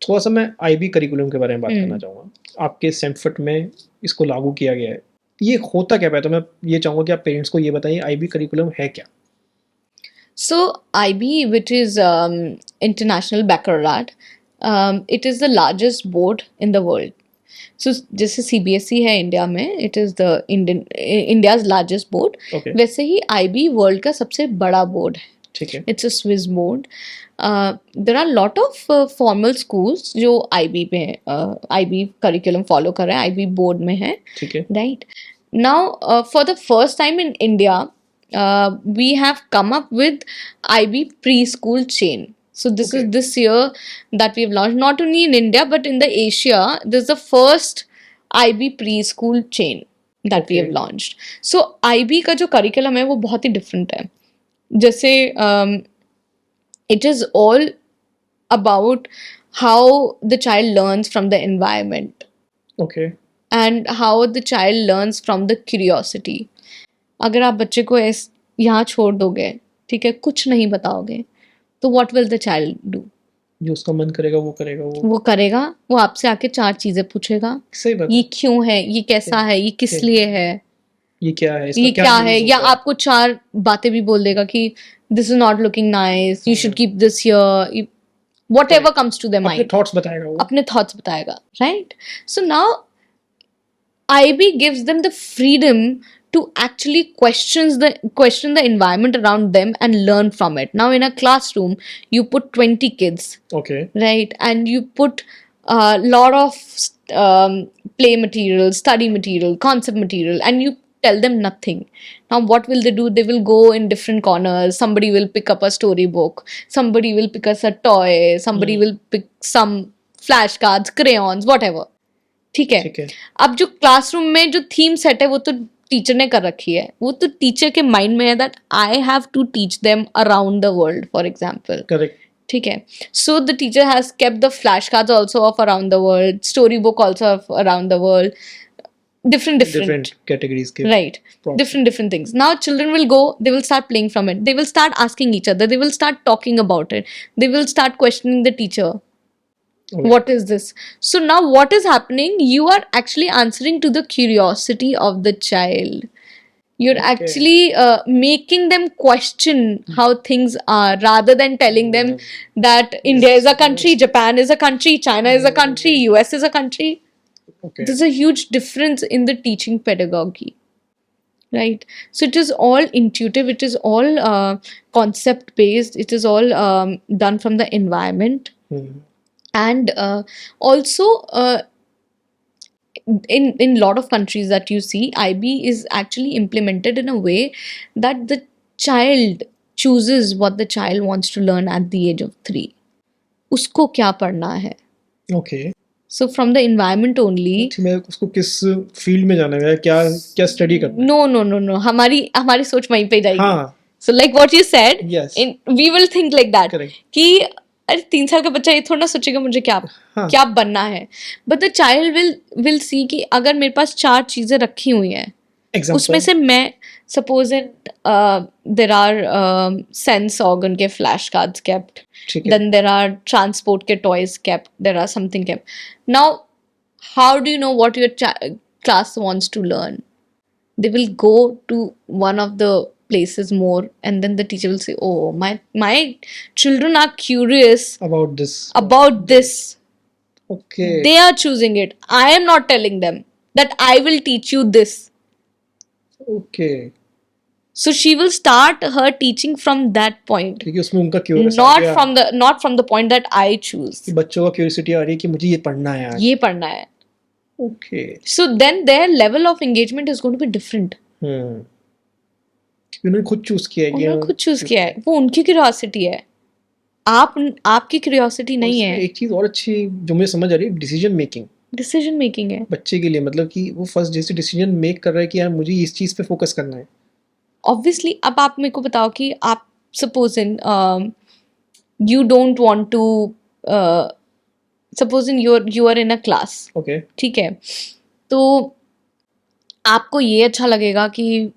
थोड़ा सा मैं आईबी करिकुलम के बारे में बात करना चाहूँगा। आपके सेंटफर्ट में इसको लागू किया गया है, ये होता क्या है? तो मैं ये चाहूँगा कि आप पेरेंट्स को ये बताइए आईबी करिकुलम है क्या? So IB, which is International Baccalaureate, it is the largest board in the world. So जैसे CBSE है इंडिया में, it is the India's largest board. Okay. वैसे ही IB वर्ल्ड का सबसे बड़ा बोर्ड है। ठीक है। It's a Swiss board. There are lot of formal schools जो IB पे IB curriculum follow कर रहे हैं, IB board में है। ठीक है। Right. Now for the first time in India, we have come up with IB preschool chain. So this is this year that we have launched, not only in India but in the Asia. This is the first IB preschool chain that we have launched. So IB का जो curriculum है वो बहुत ही different है। जैसे it is all about how the child learns from the environment. Okay. And how the child learns from the curiosity. अगर आप बच्चे को यहाँ छोड़ दोगे, ठीक है, कुछ नहीं बताओगे, तो what will the child do? जो उसका मन करेगा वो करेगा। वो करेगा, वो आपसे आके 4 चीजें पूछेगा। सही बात। ये क्यों है, ये कैसा है, ये किस लिए है, ये क्या है, ये क्या है, या आपको 4 बातें भी बोल देगा कि this is not looking nice, you should keep this here, whatever comes to their mind. अपने thoughts बताएगा वो। अपने thoughts बताएगा, right? So now IB gives them the freedom to actually question the environment around them and learn from it. Now in a classroom, you put 20 kids, okay, right? And you put a lot of play material, study material, concept material, and you tell them nothing. Now what will they do? They will go in different corners. Somebody will pick up a storybook, somebody will pick us a toy, somebody will pick some flashcards, crayons, whatever. ठीक है। अब जो classroom में जो theme set है वो तो teacher ने कर रखी है, वो तो टीचर के माइंड में है that I have to teach them around the world, for example. Correct. ठीक है। So the teacher has kept the flash cards also of around the world, story book also of around the world, different categories के, right, different things. Now children will go, they will start playing from it, they will start asking each other, they will start talking about it, they will start questioning the teacher. Okay. What is this? So now what is happening? You are actually answering to the curiosity of the child. You're actually making them question how things are, rather than telling them that India is a country, Japan is a country, China is a country, US is a country. There's a huge difference in the teaching pedagogy. Right? So it is all intuitive, it is all concept based, it is all done from the environment. And also in lot of countries that you see, IB is actually implemented in a way that the child chooses what the child wants to learn at the age of 3. उसको क्या पढ़ना है. Okay So from the environment only. मैं उसको किस field में जाना है, क्या क्या स्टडी करना है. No. हमारी सोच वहीं पे जाएगी. हाँ So like what you said, Yes. we will think like that. Correct. कि अरे 3 साल का बच्चा ये थोड़ा ना सोचेगा मुझे हाँ. क्या बनना है. But the child will see कि अगर मेरे पास 4 चीजें रखी हुई हैं, Example. उसमें से मैं suppose there are sense organ के flash cards kept. ठीक है. Then there are transport के toys kept. There are something kept. Now, how do you know what your class wants to learn? They will go to one of the places more, and then the teacher will say, "Oh, my children are curious about this. Okay. They are choosing it. I am not telling them that I will teach you this." Okay. So she will start her teaching from that point. क्योंकि उसमें उनका curious not from the point that I choose. कि बच्चों का curiosity आ रही है कि मुझे ये पढ़ना है आज. ये पढ़ना है. Okay. So then their level of engagement is going to be different. उन्होंने खुद चूज किया है. उन्होंने खुद चूज किया है. वो उनकी क्यूरियोसिटी है. आपकी क्यूरियोसिटी नहीं है. एक चीज और अच्छी जो मुझे समझ आ रही है, डिसीजन मेकिंग है बच्चे के लिए. मतलब कि वो फर्स्ट जैसे डिसीजन मेक कर रहा है कि यार मुझे इस चीज पे फोकस करना है. ऑब्वियसली अब आप मेरे को बताओ कि आप suppose in you don't want to suppose in you are in a class. Okay ठीक है. तो आपको ये अच्छा लगेगा कि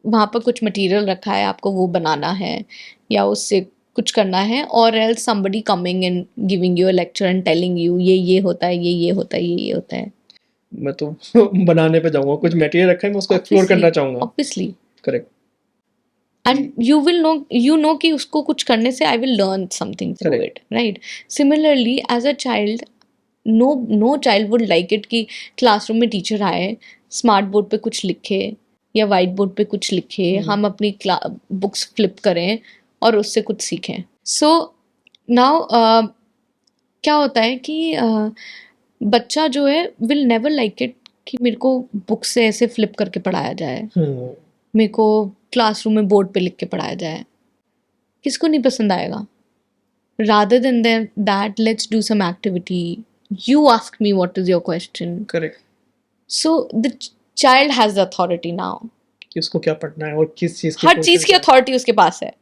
वहाँ पर कुछ मटेरियल रखा है, आपको वो बनाना है या उससे कुछ करना है, और else somebody coming and giving you a lecture and telling you ये होता है, ये होता है, ये होता है. मैं तो बनाने पे जाऊंगा. कुछ मटेरियल रखा है, मैं उसको एक्सप्लोर करना चाहूंगा. Obviously. Correct. And you know कि उसको कुछ करने से I will learn something through Correct. it, right? Similarly, as a child, no child would like it कि क्लासरूम में टीचर आए, स्मार्ट बोर्ड पे कुछ लिखे या वाइट बोर्ड पे कुछ लिखे, हम अपनी बुक्स फ्लिप करें और उससे कुछ सीखें. सो नाउ क्या होता है कि बच्चा जो है विल नेवर लाइक इट कि मेरे को बुक से ऐसे फ्लिप करके पढ़ाया जाए, मेरे को क्लासरूम में बोर्ड पे लिख के पढ़ाया जाए. किसको नहीं पसंद आएगा? Rather than that, let's do some activity. You ask me what is your question. Correct. So the child has the authority now. कि उसको क्या पढ़ना है और किस चीज हर चीज की अथॉरिटी उसके पास है.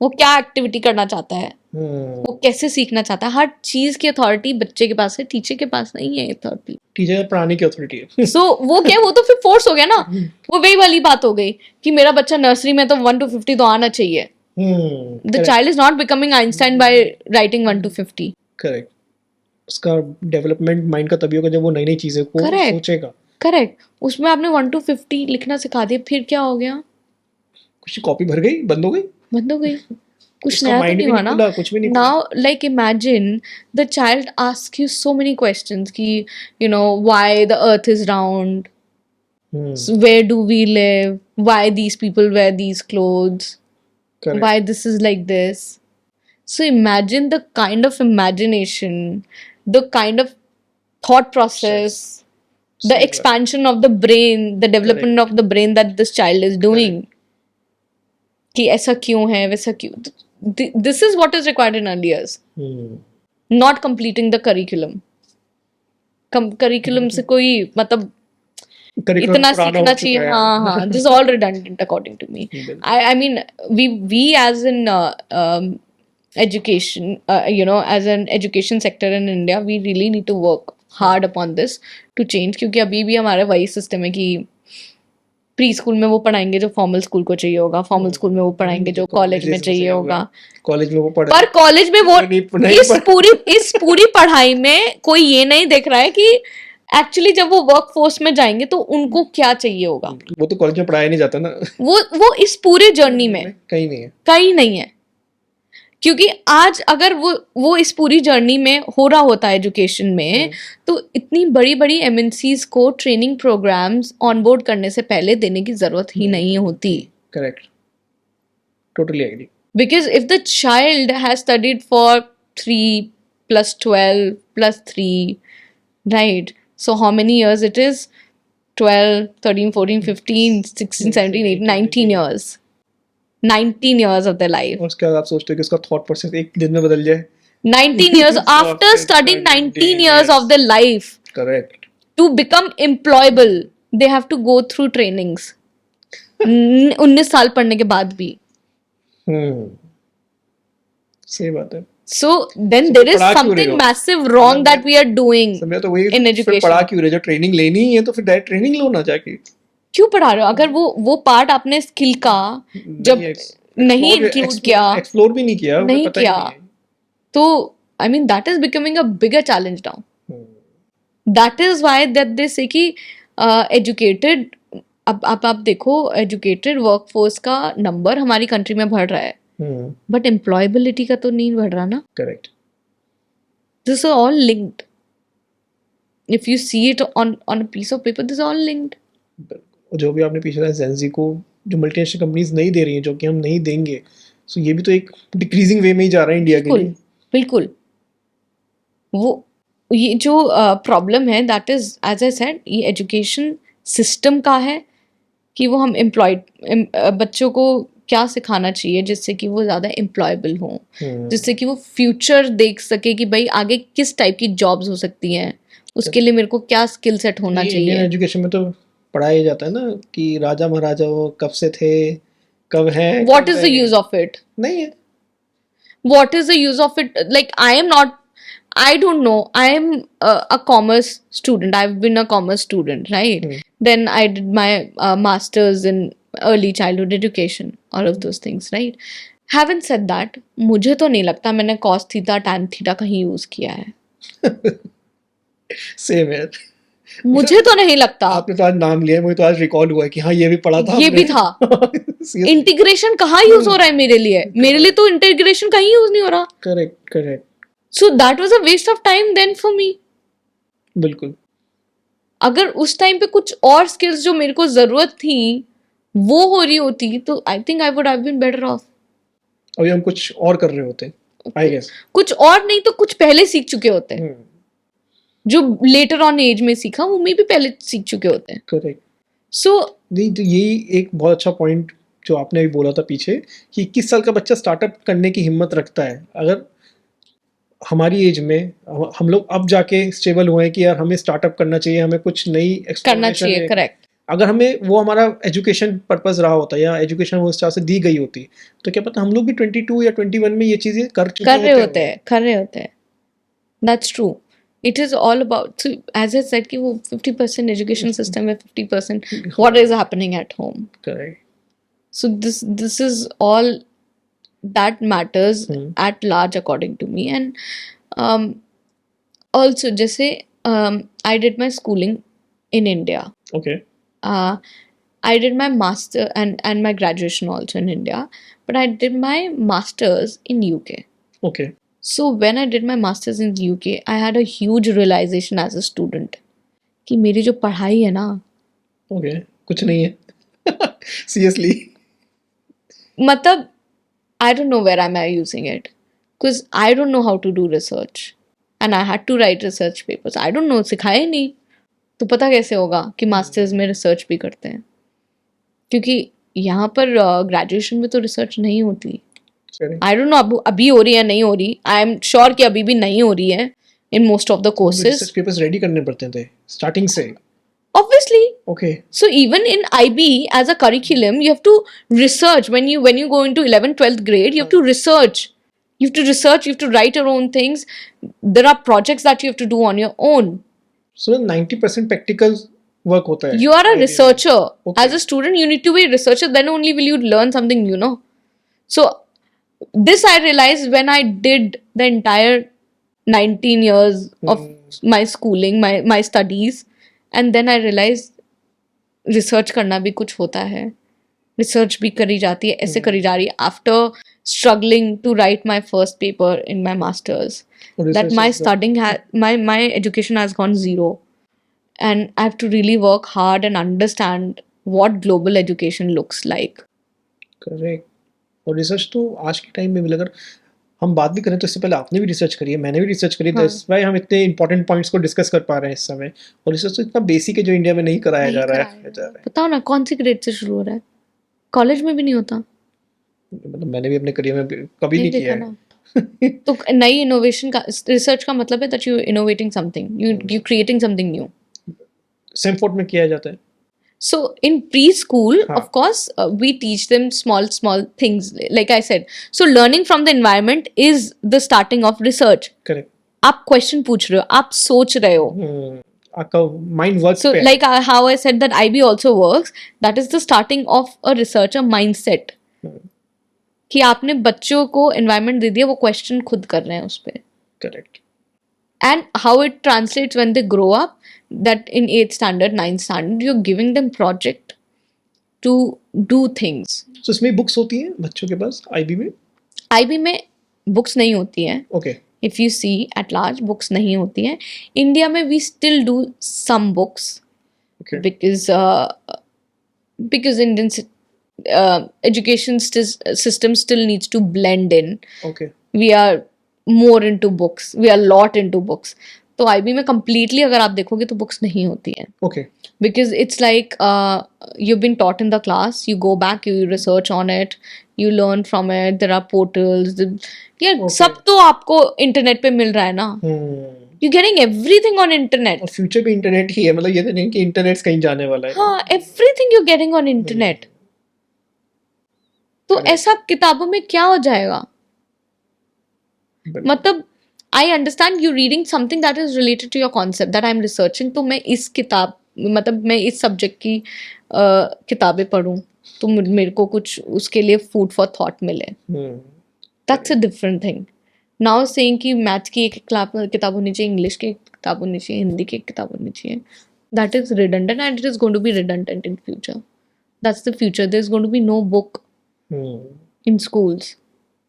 वो क्या एक्टिविटी करना चाहता है, वो कैसे सीखना चाहता है, हर चीज की अथॉरिटी बच्चे के पास है. टीचर के पास नहीं है अथॉरिटी. टीचर पढ़ाने की अथॉरिटी है. सो वो क्या, वो तो फिर फोर्स हो गया ना. वो वही वाली बात हो गई कि मेरा बच्चा नर्सरी में तो 1 to 50 तो आना चाहिए. The child is not becoming Einstein by writing 1 to 50. Correct. उसका डेवलपमेंट माइंड का तभी होगा जब वो नई नई चीजें को सोचेगा. करेक्ट. उसमें आपने 1 to 50 लिखना सिखा दिया, फिर क्या हो गया? कुछ कॉपी भर गई, बंद हो गई. कुछ नया तो नहीं हुआ ना. Now like imagine the child asks you so many questions कि you know why the earth is round, so where do we live, why these people wear these clothes, Correct. why this is like this. So imagine the kind of imagination, the kind of thought process, the expansion of the brain, the development of the brain that this child is doing. कि ऐसा क्यों है, वैसा क्यों. This is what is required in early years. Not completing the curriculum. Curriculum से कोई मतलब इतना सीखना चाहिए. हाँ. This is all redundant according to me. I mean we as in education, as an education sector in India, we really need to work hard upon this to change. क्योंकि अभी भी हमारा वही सिस्टम है कि प्री स्कूल में वो पढ़ाएंगे जो फॉर्मल स्कूल को चाहिए होगा, फॉर्मल स्कूल में वो पढ़ाएंगे जो कॉलेज में चाहिए होगा, कॉलेज में वो पढ़, पर कॉलेज में वो इस पूरी पढ़ाई में कोई ये नहीं देख रहा है कि एक्चुअली जब वो वर्क फोर्स में जाएंगे तो उनको क्या चाहिए होगा. वो तो कॉलेज में पढ़ाया नहीं जाता ना. वो इस पूरे जर्नी में कहीं नहीं है. क्योंकि आज अगर वो इस पूरी जर्नी में हो रहा होता है एजुकेशन में, तो इतनी बड़ी बड़ी एमएनसीज को ट्रेनिंग प्रोग्राम्स ऑनबोर्ड करने से पहले देने की जरूरत ही नहीं होती. Correct. Totally agree. Because if the child has studied for 3 + 12 + 3, right, So how many years it is? 12, 13, 14, 15, 16, 17, 18, 19 years. 19 years of their life. और उसके बाद आप सोचते हो कि उसका थॉट प्रोसेस एक दिन में बदल जाए. 19 years after studying 19 years of their life Correct. to become employable, they have to go through trainings. 19 साल पढ़ने के बाद भी. सही बात है. So then there is पढ़ा क्यों रहे something हो? massive wrong that we are doing मैं तो वही in फिर education. पढ़ा क्यों रहे? जो ट्रेनिंग लेनी ही है तो फिर डायरेक्ट ट्रेनिंग लो ना जाके. क्यों पढ़ा रहे हो? अगर वो पार्ट आपने स्किल का जब नहीं इंक्लूड किया, एक्सप्लोर भी नहीं किया, नहीं पता ही किया, नहीं है. तो I mean that is becoming a bigger challenge now. That is why that they से कि एजुकेटेड, अब आप देखो एजुकेटेड वर्कफोर्स का नंबर हमारी कंट्री में बढ़ रहा है, बट एम्प्लॉयबिलिटी का तो नहीं बढ़ रहा ना. Correct. This are all linked. If you see it on a piece of paper, this are all linked. जो भी आपने पीछे जेंजी को जो मल्टीनेशनल कंपनीज नहीं दे रही हैं, जो कि हम नहीं देंगे, सो ये भी तो एक डिक्रीजिंग वे में ही जा रहा है इंडिया के लिए. बिल्कुल. वो ये जो प्रॉब्लम है that is as I said, ये एजुकेशन सिस्टम का है कि वो हम बच्चों को क्या सिखाना चाहिए जिससे कि वो ज़्यादा एम्प्लॉयबल हों, जिससे कि वो फ्यूचर देख सके कि भाई आगे किस टाइप की जॉब्स हो सकती हैं, उसके लिए मेरे को क्या स्किल सेट होना चाहिए. इंडियन एजुकेशन में तो पढ़ाया जाता है ना कि राजा महाराजा वो कब से थे, कब हैं. What is the use of it? नहीं है. What is the use of it? Like, I don't know. I am a commerce student. I've been a commerce student, right? Then I did my master's in early childhood education, all of those things, right? Having said that, मुझे तो नहीं लगता मैंने cos theta, tan theta कहीं use किया है. Same है. मुझे तो नहीं लगता. आपने तो आज नाम लिया, मुझे तो आज रिकॉल हुआ है कि हाँ ये भी पढ़ा था. ये भी था. इंटीग्रेशन कहाँ यूज हो रहा है मेरे लिए तो इंटीग्रेशन कहीं यूज नहीं हो रहा. Correct. So that was a waste of time then for me. बिल्कुल. अगर उस टाइम पे कुछ और स्किल्स जो मेरे को जरूरत थी वो हो रही होती तो I think I would have been better off. अभी हम कुछ और कर रहे होते, आई गेस. कुछ और नहीं तो कुछ पहले सीख चुके होते हैं. जो लेटर ऑन एज में सीखा वो मैं भी पहले सीख चुके होते हैं. करेक्ट. सो यही एक बहुत अच्छा पॉइंट जो आपने अभी बोला था पीछे कि 21 साल का बच्चा स्टार्टअप करने की हिम्मत रखता है. अगर हमारी एज में हम लोग अब जाके स्टेबल हुए हैं कि यार हमें स्टार्टअप करना चाहिए, हमें कुछ नई करना चाहिए. करेक्ट. अगर हमें वो हमारा एजुकेशन पर्पस रहा होता या एजुकेशन वो इस तरह से दी गई होती तो क्या पता हम लोग भी 22 या 21 में ये चीजें कर रहे होते हैं. That's true. It is all about, so as I said कि वो 50% education system है, 50% what is happening at home. Correct. So this is all that matters at large according to me. And also जैसे I did my schooling in India. Okay. I did my master and my graduation also in India, but I did my masters in UK. Okay. So when I did my masters in UK, I had a huge realization as a student कि मेरी जो पढ़ाई है ना, okay, कुछ नहीं है. Seriously. मतलब I don't know where am I using it, because I don't know how to do research and I had to write research papers. I don't know, सिखाया ही नहीं तो पता कैसे होगा कि मास्टर्स में रिसर्च भी करते हैं, क्योंकि यहाँ पर ग्रेजुएशन में तो रिसर्च नहीं होती. आई डोंट नो अभी हो रही है नहीं हो रही. आई एम श्योर कि अभी भी नहीं हो रही है in most of the courses. Research papers ready करने पड़ते थे स्टार्टिंग से. Obviously. Okay. So even in IB as a curriculum, you have to research. When you go into 11th, 12th grade, you have to research. You have to write your own things. There are projects that you have to do on your own. So 90% practical work होता है. You are a researcher. Okay. As a student, you need to be a researcher. Then only will you learn something new, no? So this I realized when I did the entire 19 years of my schooling, my studies, and then I realized research करना भी कुछ होता है. Research भी करी जाती है, ऐसे करी जा रही है. After struggling to write my first paper in my masters, that my studying my education has gone zero, and I have to really work hard and understand what global education looks like. Correct. और research तो आज के time में भी अगर हम बात भी करें तो इससे पहले आपने भी रिसर्च करी है, मैंने भी रिसर्च करी, हाँ। दैट्स व्हाई हम इतने इंपॉर्टेंट पॉइंट्स को डिस्कस कर पा रहे हैं इस समय। और रिसर्च तो इतना बेसिक है जो इंडिया में नहीं कराया जा रहा है। बताओ ना कौन सी ग्रेड से शुरू हो रहा है? कॉलेज में भी नहीं होता। मतलब मैंने भी अपने करियर में कभी नहीं किया देखा है। ना। तो नई इनोवेशन का, रिसर्च का मतलब है that you innovating something, you creating something new. Samford में किया जाता है। So in preschool, हाँ. of course, we teach them small things. Like I said, so learning from the environment is the starting of research. Correct. आप question पूछ रहे हो, आप सोच रहे हो. आपका माइंड वर्क So पे like how I said that IB also works, that is the starting of a researcher mindset. कि आपने बच्चों को environment दे दिया, वो क्वेश्चन खुद कर रहे हैं उस पे. Correct. And how it translates when they grow up, that in 8th standard, 9th standard, you're giving them project to do things. तो इसमें बुक्स होती हैं बच्चों के पास आईबी में? IB में बुक्स नहीं होती हैं. Okay. If you see at large, books नहीं होती हैं. इंडिया में we still do some books Okay. because Indian education system still needs to blend in. Okay. We are more into books. We are a lot into books. तो IB में completely अगर आप देखोगे तो बुक्स नहीं होती हैं. Okay. Because it's like you've been taught in the class, you go back, you research on it, you learn from it, there are portals. Yeah, Okay. सब तो आपको इंटरनेट पे मिल रहा है ना. You're getting everything on internet. और future भी internet ही है, मतलब ये तो नहीं कि इंटरनेट कहीं जाने वाला है। हाँ, everything you're getting on internet. तो ऐसा किताबों में क्या हो जाएगा? मतलब I understand you reading something that is related to your concept that I'm researching, तो मैं इस किताब मतलब मैं इस सब्जेक्ट की किताबें पढूं तो मेरे को कुछ उसके लिए फूड फॉर थॉट मिले. That's a different thing. Now saying कि मैथ्स की एक किताब होनी चाहिए, इंग्लिश की एक किताब होनी चाहिए, हिंदी की एक किताब होनी चाहिए, that is redundant and it is going to be redundant in future. That's the future. There's going to be no book in schools.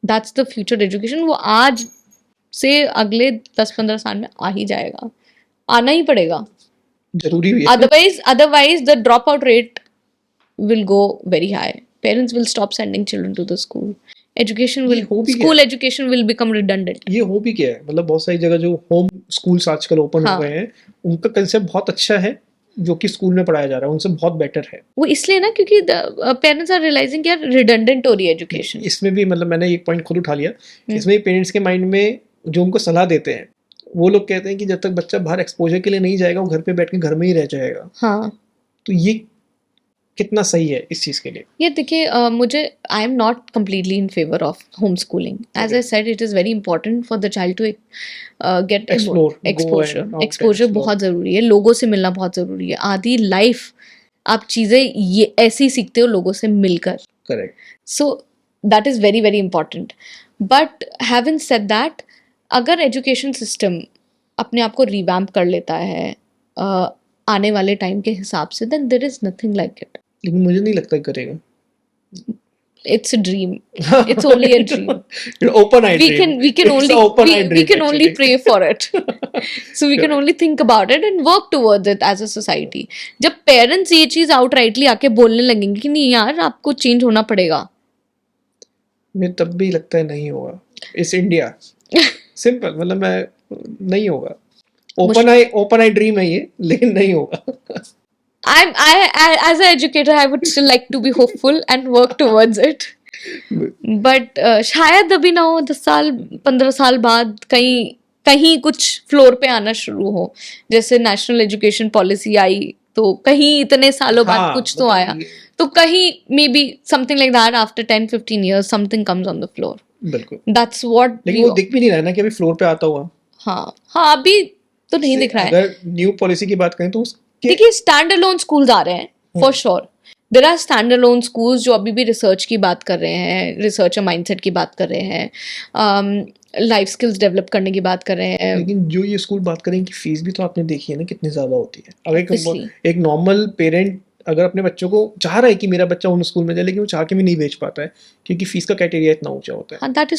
That's the future education. वो आज से अगले 10-15 साल में आ ही जाएगा, आना ही पड़ेगा. जरूरी भी है. Otherwise the dropout rate will go very high. Parents will stop sending children to the school. School education will become redundant. ये हो भी क्या है, मतलब बहुत सारी जगह जो होम स्कूल्स आजकल ओपन हो गए हैं, उनका कंसेप्ट बहुत अच्छा है जो कि स्कूल में पढ़ाया जा रहा है, उनसे बहुत बेटर है. वो इसलिए ना क्योंकि पेरेंट्स आर रियलाइजिंग यार रिडंडेंट हो रही है एजुकेशन. इसमें भी मतलब मैंने एक पॉइंट खुद उठा लिया. इसमें पेरेंट्स के माइंड में जो उनको सलाह देते हैं वो लोग कहते हैं कि जब तक बच्चा बाहर एक्सपोजर के लिए नहीं जाएगा वो घर पे बैठ के घर में ही रह जाएगा. हाँ, तो ये कितना सही है इस चीज के लिए? ये देखिए मुझे I am not completely in favour of home schooling. As I said it is very important for the child to get exposure. बहुत ज़रूरी है, लोगों से मिलना बहुत ज़रूरी है. आधी लाइफ आप चीज़ें ये ऐसे ही सीखते हो लोगों से मिलकर. Correct. So that is very very important. But having said that, अगर एजुकेशन सिस्टम अपने आप को रिवैम्प कर लेता है आने वाले टाइम के हिसाब से, then there is nothing like it. लेकिन मुझे नहीं लगता करेगा. It's a dream. It's only a dream. Open-eyed dream. We can only pray for it. So we can only think about it and work towards it as a society. जब parents ये चीज outrightly आके बोलने लगेंगे कि नहीं यार आपको change होना पड़ेगा, मुझे तब भी लगता है नहीं होगा इस इंडिया. सिंपल, मतलब मैं नहीं होगा. ओपन आई ड्रीम है ये, लेकिन नहीं होगा. as an educator, I would still like to be hopeful and work towards it. But शायद अभी ना हो 10 साल 15 साल बाद कहीं कुछ फ्लोर पे आना शुरू हो. जैसे नेशनल एजुकेशन पॉलिसी आई तो कहीं इतने सालों बाद कुछ तो आया, तो कहीं may be something like that after 10-15 years something comes on the floor. बिल्कुल. That's what. लेकिन वो दिख भी नहीं रहा है ना कि अभी फ्लोर पे आता हुआ. हाँ अभी तो नहीं दिख रहा है. अगर न्यू पॉलिसी की बात करें तो देखिए स्टैंड अलोन स्कूल्स आ रहे हैं for sure. There are stand alone schools जो अभी भी रिसर्च की बात कर रहे हैं, रिसर्चर माइंडसेट की बात कर रहे हैं, लाइफ स्किल्स डेवलप करने की बात कर रहे हैं. लेकिन जो ये स्कूल बात करें कि फीस भी तो आपने देखी है ना कितनी ज्यादा होती है. अगर एक नॉर्मल पेरेंट अगर अपने बच्चों को चाह रहा है कि मेरा बच्चा उन स्कूल में जाए, लेकिन वो चाह के भी नहीं भेज पाता है क्योंकि फीस का क्राइटेरिया इतना ऊंचा होता है. हाँ, दैट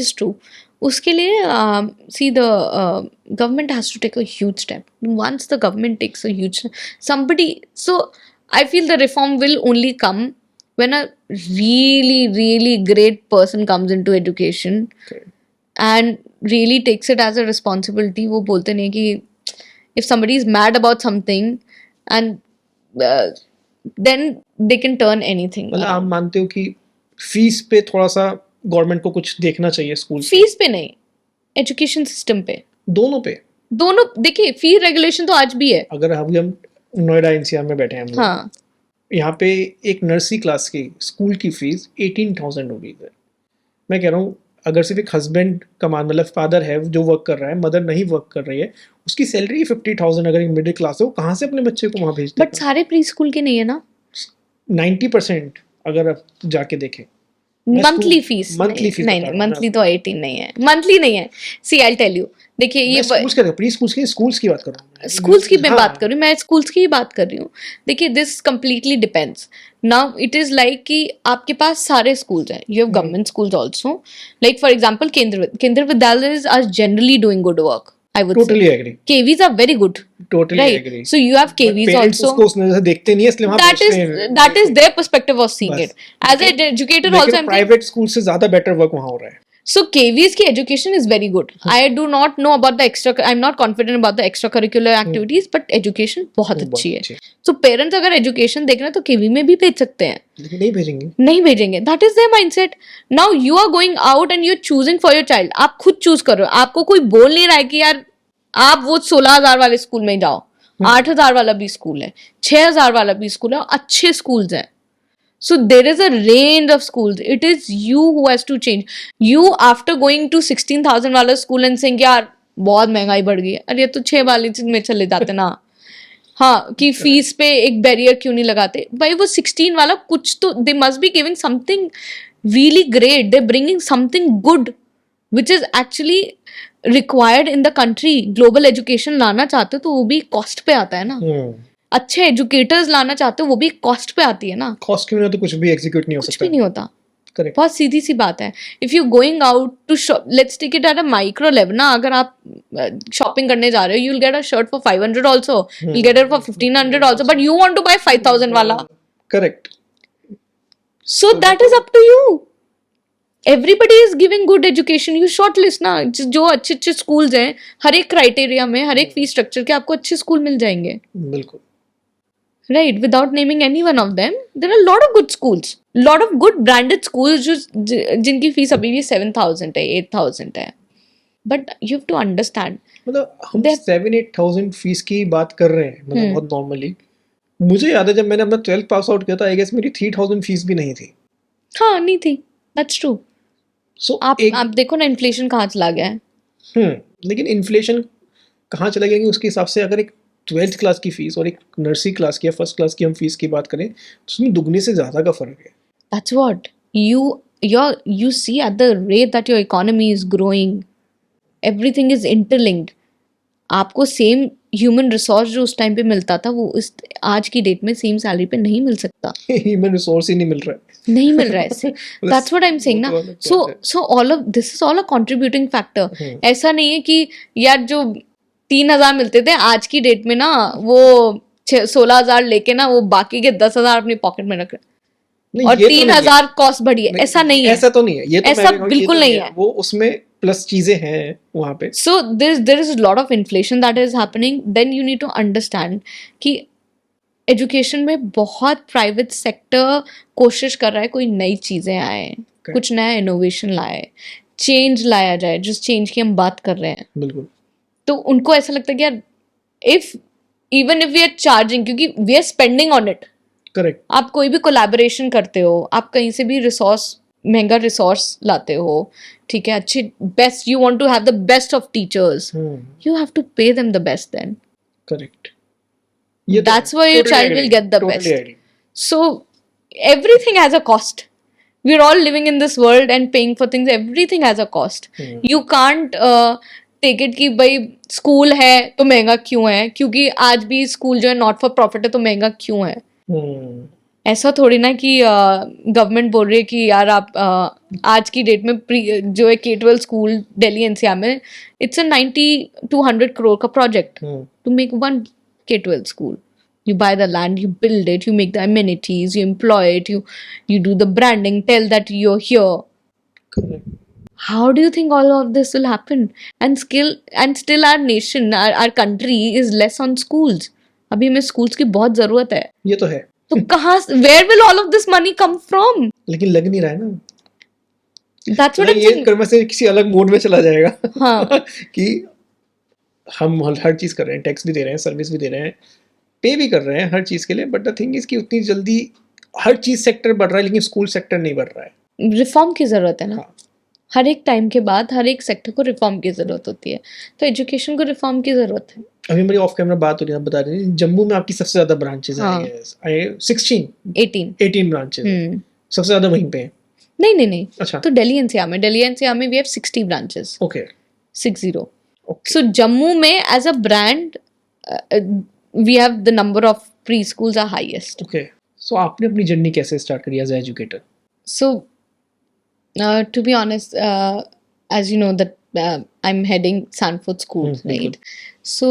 इज ट्रू. उसके लिए see the government has to take a huge step. Once the government takes a huge somebody, so I feel the reform will only come when a really really great person comes into education Okay. and really takes it as a responsibility. वो बोलते नहीं कि if somebody is mad about something and then they can turn anything मतलब आप around. मानते हो कि fees पे थोड़ा सा गवर्नमेंट को कुछ देखना चाहिए स्कूल फीस पे नहीं, एजुकेशन सिस्टम पे, दोनों पे? दोनों. देखिए फी रेगुलेशन तो आज भी है. अगर हम नोएडा एनसीआर में बैठे हैं हम लोग, हाँ, यहाँ पे एक नर्सरी क्लास की स्कूल की फीस 18,000 रुपीज़ है. मैं कह रहा हूँ अगर सिर्फ एक हस्बैंड कमान मतलब फादर है जो वर्क कर रहा है, मदर नहीं वर्क कर रही है, उसकी सैलरी 50,000 अगर एक मिडिल क्लास है, वो कहाँ से अपने बच्चे को वहाँ भेजते बट सारे प्री स्कूल के नहीं है ना. 90% अगर आप जाके देखें मंथली फीस मंथली फीस नहीं, मंथली तो 18 नहीं है, मंथली नहीं है. सी आई टेल यू, देखिए ये स्कूल्स के प्री स्कूल्स के स्कूल्स की बात कर रहा हूँ. स्कूल्स की मैं बात कर रही हूँ, मैं स्कूल्स की ही बात कर रही हूँ. देखिए this completely depends. Now it is like कि आपके पास सारे स्कूल्स हैं, you have government schools also. Like for example Kendriya Vidyalaya are generally doing good work. I would Totally say. agree. KVs are very good. Totally Right. agree. So you have KVs Parents also. उसको उस नजर से देखते नहीं है, इसलिए वहाँ That is their perspective of seeing बस. it. As an educator also, I'm private school से ज्यादा बेटर वर्क वहाँ हो रहा है. so KVs की education is very good. I do not know about the extra. I'm not confident about the extracurricular activities, but education बहुत अच्छी है. So parents अगर education देख रहे हैं तो KV में भी भेज सकते हैं. लेकिन नहीं भेजेंगे. नहीं भेजेंगे. That is their mindset. Now you are going out and you're choosing for your child. आप खुद choose कर रहे हो. आपको कोई बोल नहीं रहा है कि यार आप वो 16,000 वाले स्कूल में जाओ. 8,000 वाला भी स्कूल है, 6,000 वाला भी स्कूल है, अच्छे स्कूल्स हैं. So there is a range of schools. It is you who has to change. You after going to 16,000 वाला स्कूल and saying यार बहुत महंगाई बढ़ गई है, अरे तो 6 वाले में चले जाते ना. हाँ कि फीस पे एक बैरियर क्यों नहीं लगाते भाई. वो 16 वाला कुछ तो they must be giving something really great. They're bringing something good which is actually required in the country. Global education लाना चाहते हो तो वो भी कॉस्ट पे आता है ना. अच्छे एजुकेटर्स लाना चाहते हो वो भी कॉस्ट पे आती है ना. कॉस्ट के बिना तो कुछ भी एग्जीक्यूट नहीं हो सकता. कुछ भी नहीं होता. करेक्ट. बहुत सीधी सी बात है. If you going out to shop, let's take it at a micro level ना. अगर आप शॉपिंग करने जा रहे हो, you will get a shirt for 500 also, you will get it for 1500 also, but you want to buy 5,000 वाला. Correct. So that is up to you. Everybody is giving good education. You shortlist ना. जो अच्छे अच्छे schools हैं, हर एक criteria में, हर एक fees structure के आपको अच्छे स्कूल मिल जाएंगे. बिल्कुल. Right, without naming any one of them, there are a lot of good schools, lot of good branded schools जिनकी फीस अभी भी 7,000 है, 8,000 है. But you have to understand. मतलब हम 7-8,000 फीस की बात कर रहे हैं, मतलब बहुत नॉर्मली. मुझे याद है जब मैंने अपना 12th पास आउट किया था, आई गेस मेरी 3,000 फीस भी नहीं थी. हाँ नहीं थी. That's true. So आप देखो ना इन्फ्लेशन कहाँ चला गया है. लेकिन इन्फ्लेशन कहाँ चला गया कि उसके हिसाब से अगर एक 12th क्लास की फीस और एक नर्सरी क्लास की या फर्स्ट क्लास की हम फीस की बात करें तो उसमें दुगने से ज़्यादा का फर्क है. That's what you see at the rate that your economy is growing, everything is interlinked. आपको सेम ह्यूमन रिसोर्स जो उस टाइम पे मिलता था वो इस आज की डेट में सेम सैलरी पे नहीं मिल सकता. ह्यूमन रिसोर्स ही नहीं मिल रहा है. नहीं मिल रहा है इससे. That's what I'm saying ना. So all of this is all a contributing factor. ऐसा नहीं है कि यार जो 3,000 मिलते थे आज की डेट में ना वो 16,000 लेके ना वो बाकी के 10,000 अपनी पॉकेट में रख रहे और 3,000 कॉस्ट बढ़ी है. ऐसा नहीं है. ऐसा तो नहीं है. ये तो ऐसा बिल्कुल नहीं है. वो उसमें प्लस चीजें हैं वहाँ पे. So there is a lot of inflation that is happening. Then you need to understand कि एजुकेशन में बहुत प्राइवेट सेक्टर कोशिश कर रहा है कोई नई चीजें आए, कुछ नया इनोवेशन लाए, चेंज लाया जाए, जिस चेंज की हम बात कर रहे हैं. बिल्कुल. तो उनको ऐसा लगता है कि यार even if we are charging, क्योंकि we are spending on it. Correct. आप कोई भी कोलैबोरेशन करते हो, आप कहीं से भी रिसोर्स, महंगा रिसोर्स लाते हो, ठीक है, अच्छे best, you want to have the best of teachers, you have to pay them the best. Then correct. That's why your child will get the best. So everything has a cost. We're all living in this world and paying for things. Everything has a cost. You can't take it कि भाई school है तो महंगा क्यों है, क्योंकि आज भी स्कूल जो है नॉट फॉर प्रॉफिट है तो महंगा क्यों है. ऐसा थोड़ी ना कि गवर्नमेंट बोल रही है कि यार आप आज की डेट में जो है K-12 स्कूल दिल्ली एनसीआर में, इट्स अ 90 to 100 crore का project to make one K-12 school. You buy the land, you build it, you make the amenities, you employ it, you do the branding, tell that you're here. Correct. How do you think all of this will happen? And still our nation, our country is less on schools. अभी हमें schools की बहुत ज़रूरत है. ये तो है, तो कहाँ, where will all of this money come from? लेकिन लग नहीं रहा है ना. That's what I'm ये saying. कर्म से किसी अलग मोड में चला जाएगा. हाँ. कि हम हर चीज कर रहे हैं, टैक्स भी दे रहे हैं, सर्विस भी दे रहे हैं, पे भी कर रहे हैं हर चीज के लिए, बट द थिंग इज कि उतनी जल्दी हर चीज सेक्टर बढ़ रहा है लेकिन स्कूल सेक्टर नहीं बढ़ रहा है. रिफॉर्म की ज़रूरत है ना. हाँ. हर एक टाइम के बाद हर एक सेक्टर को रिफॉर्म की ज़रूरत होती है, तो एजुकेशन को रिफॉर्म की ज़रूरत है. अभी मेरी ऑफ कैमरा बात हो रही है, आप बता रही हैं जम्मू में आपकी सबसे ज्यादा ब्रांचेस हैं. हाँ. 18 ब्रांचेस सबसे ज्यादा वहीं पे हैं. नहीं. अच्छा. तो दिल्ली एनसीआर में we have 60 branches. Okay. 60. Okay. So Jammu में as a brand, we have the number of preschools are highest. Okay. So आपने अपनी जर्नी कैसे स्टार्ट करी as educator? So to be honest, as you know that I'm heading Sanford Schools, right? So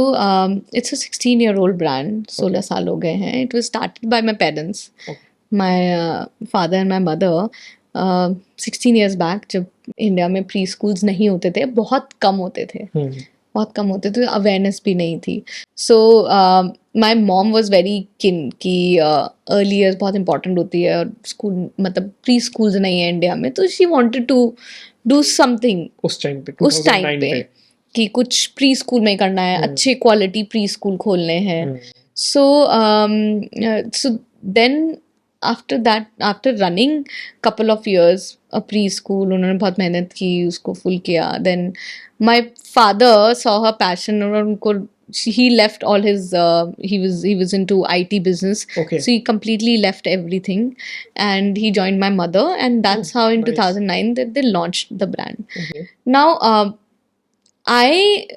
it's a 16-year-old brand. 16 साल हो गए हैं. It was started by my parents, my father and my mother. 16 years back, जब India में pre schools नहीं होते थे, बहुत कम होते थे, अवेयरनेस भी नहीं थी. सो माई मॉम वॉज वेरी किन कि अर्ली ईयर्स बहुत इंपॉर्टेंट होती है और स्कूल मतलब प्री स्कूल्स नहीं है इंडिया में, तो she wanted to do something उस टाइम पे कि कुछ प्री स्कूल में करना है, अच्छे क्वालिटी प्री स्कूल खोलने हैं. So then after that, after running couple of years a preschool, उन्होंने बहुत मेहनत की, उसको फुल किया. Then my father saw her passion और उनको he left all his he was into IT business. Okay. So he completely left everything and he joined my mother, and that's how in 2009 that they launched the brand. Okay. Now I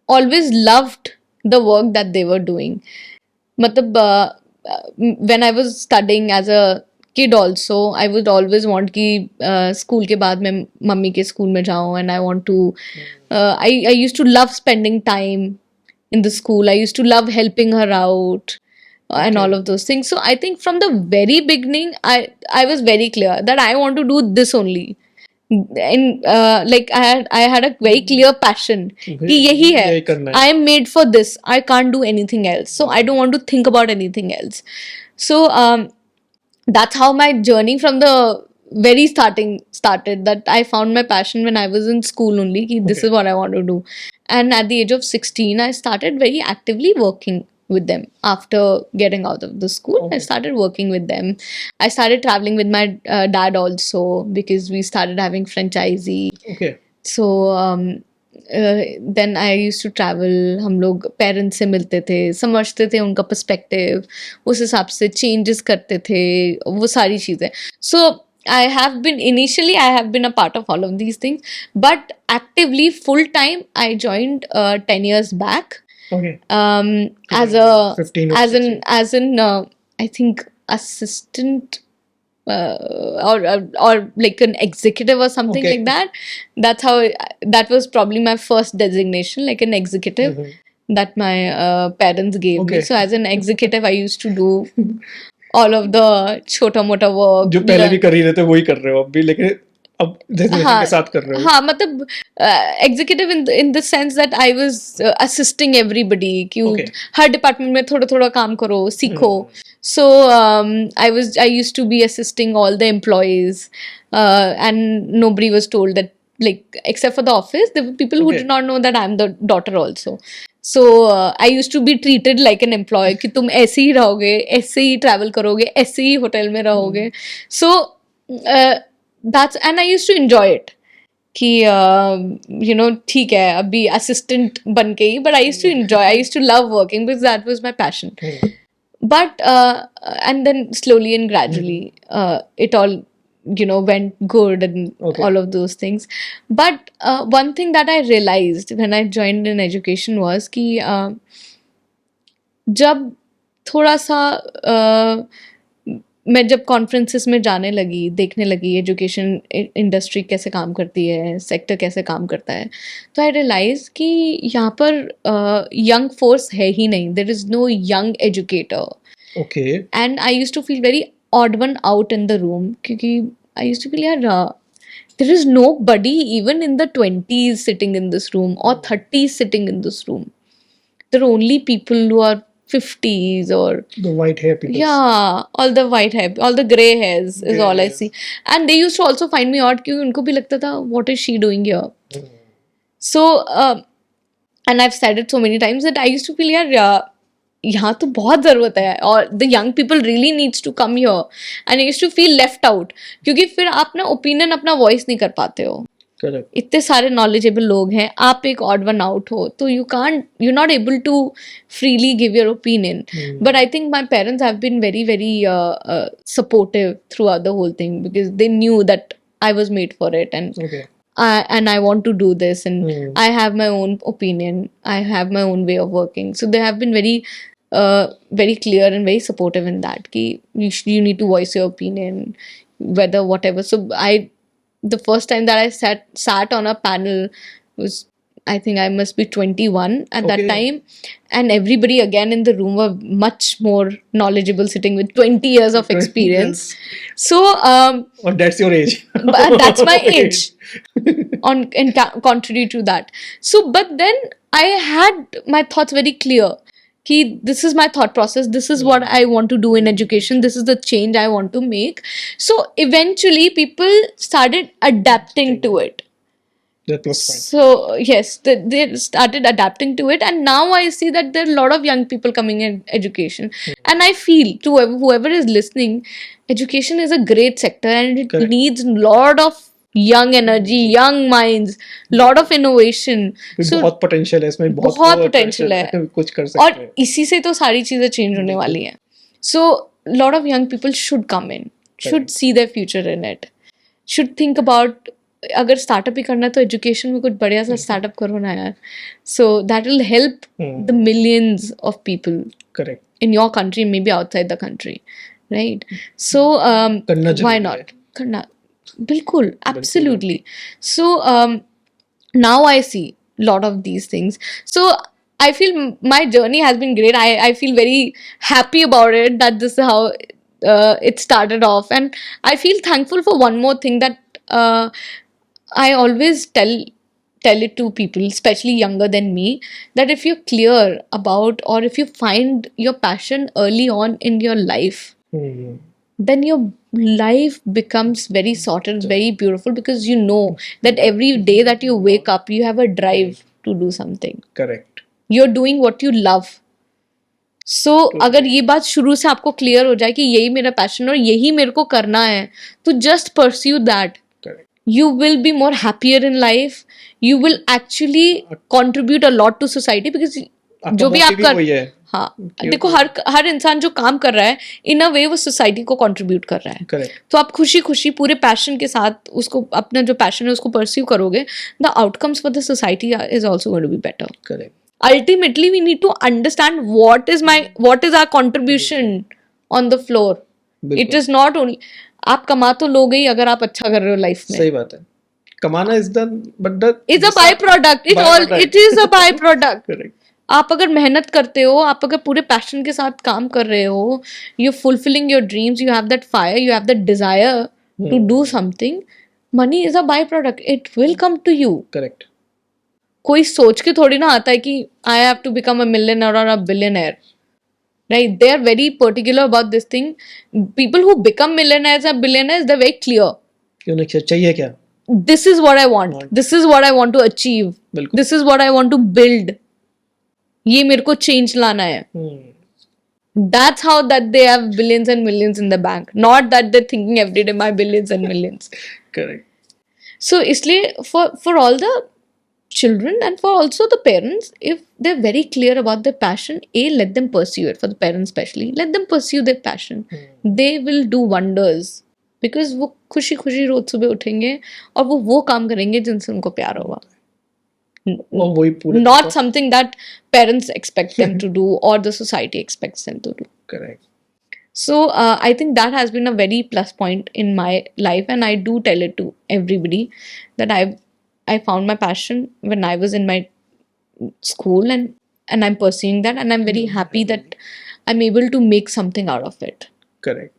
always loved the work that they were doing. मतलब when I was studying as a kid also, I would always want कि school के बाद मैं mummy के school में जाऊँ, and I want to I used to love spending time in the school. I used to love helping her out and all of those things. So I think from the very beginning I was very clear that I want to do this only. And like I had a very clear passion कि यही है, I am made for this, I can't do anything else, so I don't want to think about anything else. So that's how my journey from the very started, that I found my passion when I was in school only कि this is what I want to do. And at the age of 16 I started very actively working with them. After getting out of the school, I started working with them. I started traveling with my dad also, because we started having franchisee. Okay. So then I used to travel. हम लोग parents से मिलते थे, समझते थे उनका perspective, उस हिसाब से चेंजेस करते थे, वो सारी चीज़ें. So I have been a part of all of these things, but actively full time I joined 10 years back. Okay. As an I think assistant or like an executive or something like that. That's how that was probably my first designation, like an executive that my parents gave me. So as an executive I used to do all of the छोटा मोटा work जो पहले भी कर ही रहे थे वही कर रहे हो अब भी, लेकिन अब designation के साथ कर रहे हो. हाँ मतलब executive in the sense that I was assisting everybody कि हर department में थोड़ा थोड़ा काम करो, सीखो. So I used to be assisting all the employees, and nobody was told that, like except for the office, there were people who did not know that I'm the daughter also. So I used to be treated like an employee कि तुम ऐसे ही रहोगे, ऐसे ही travel करोगे, ऐसे ही hotel में रहोगे. So and I used to enjoy it कि you know ठीक है अभी assistant बन के ही, but I used to enjoy, I used to love working because that was my passion. But and then slowly and gradually it all went good and all of those things. But one thing that I realized when I joined in education was कि जब थोड़ा सा मैं जब conferences में जाने लगी, देखने लगी एजुकेशन इंडस्ट्री कैसे काम करती है, सेक्टर कैसे काम करता है, तो आई रियलाइज कि यहाँ पर यंग फोर्स है ही नहीं. There is no young educator. Okay. And I used to feel very odd one out in the room, क्योंकि आई यूज्ड टू फील यार there is nobody even in the 20s sitting in this room or 30s sitting in this room. There are only people who are 50s or The white hair people. yeah, all the white hair, all the gray hairs is Grey all I hairs. see. And they used to also find me odd क्योंकि उनको भी लगता था what is she doing here. So and I've said it so many times that I used to feel यार यहाँ तो बहुत ज़रूरत है और the young people really needs to come here and I used to feel left out क्योंकि फिर आप ना ओपिनियन अपना वॉइस नहीं कर पाते हो. Correct. इतने सारे नॉलेजेबल लोग हैं, आप एक ऑड वन आउट हो, तो you're not able to freely give your opinion. But I think my parents have been very very supportive throughout the whole thing because they knew that I was made for it and Okay. I want to do this and I have my own opinion, I have my own way of working, so they have been very clear and very supportive in that ki you need to voice your opinion whether whatever. So the first time that I sat on a panel was, I think I must be 21 at that Okay. time, and everybody again in the room were much more knowledgeable, sitting with 20 years of 20 experience. So Oh, that's your age. but that's my Okay. age contrary to that. So but then I had my thoughts very clear कि this is my thought process, this is what I want to do in education, this is the change I want to make. So eventually people started adapting to it. That was fine. So yes, they started adapting to it, and now I see that there are a lot of young people coming in education, and I feel to whoever is listening, education is a great sector and it Correct. needs a lot of young energy, young minds, lot of innovation. So बहुत potential है इसमें, बहुत potential है. कुछ कर सकते हैं. और इसी से तो सारी चीजें चेंज होने वाली हैं. So lot of young people should come in, should see their future in it, should think about अगर स्टार्टअप ही करना है तो एजुकेशन में कुछ बढ़िया सा स्टार्टअप करो ना यार. So that will help the millions of people Correct. in your country, maybe outside the country, right? So करना why जरूरी not? है. करना बिल्कुल, absolutely. So now I see lot of these things. So I feel my journey has been great. I feel very happy about it that this is how it started off, and I feel thankful for one more thing that I always tell it to people, especially younger than me, that if you're clear about or if you find your passion early on in your life, then your life becomes very sorted, very beautiful, because you know that every day that you wake up, you have a drive to do something. Correct. You're doing what you love. So अगर ये बात शुरू से आपको clear हो जाए कि यही मेरा पैशन और यही मेरे को करना है, तो just pursue that. Correct. You will be more happier in life. You will actually contribute a lot to society because जो भी आप कर, हाँ देखो हर इंसान जो काम कर रहा है इन अ वे वो सोसाइटी को कंट्रीब्यूट कर रहा है. Correct. तो आप खुशी खुशी पूरे पैशन के साथ उसको, अपना जो पैशन है उसको परस्यू करोगे, the outcomes for the society is also going to be better. Correct. Ultimately we need to understand what is our contribution on the floor. It is not only आप कमा तो लोगे ही अगर आप अच्छा कर रहे हो लाइफ में. सही बात है. कमाना is the but the it's a byproduct. It is a by product. Correct. आप अगर मेहनत करते हो, आप अगर पूरे पैशन के साथ काम कर रहे हो, you fulfilling your dreams, you have that fire, you have that desire to do something, money is a byproduct. It will come to you. Correct. कोई सोच के थोड़ी ना आता है कि I have to become a millionaire और a billionaire. Right, they are very particular about this thing. People who become millionaires or billionaires, they're very clear. क्यों चाहिए क्या? This is what I want. This is what I want to achieve. बिल्कुल. This is what I want to build. ये मेरे को change लाना है. That's how that they have billions and millions in the bank. Not that they're thinking every day my billions and millions. Correct. So इसलिए for all the children and for also the parents, if they're very clear about their passion, let them pursue it. For the parents especially, let them pursue their passion. They will do wonders because वो खुशी खुशी रोज सुबह उठेंगे और वो काम करेंगे जिनसे उनको प्यार होगा. वही पूरे Not something that parents expect them to do or the society expects them to do. Correct. So I think that has been a very plus point in my life, and I do tell it to everybody that I found my passion when I was in my school, and I'm pursuing that, and I'm very happy that I'm able to make something out of it. Correct.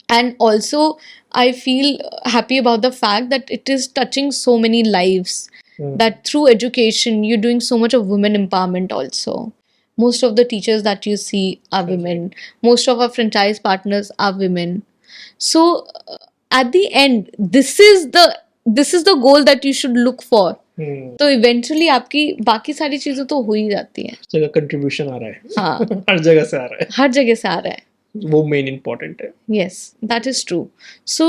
And also I feel happy about the fact that it is touching so many lives, that through education you're doing so much of women empowerment also. Most of the teachers that you see are women. Most of our franchise partners are women. So at the end, this is the goal that you should look for. तो eventually आपकी बाकी सारी चीजें तो हो ही जाती हैं. जगह कंट्रीब्यूशन आ रहा है. हाँ. हर जगह से आ रहा है. हर जगह से आ रहा है. वो मेन इम्पोर्टेंट है. Yes, that is true. So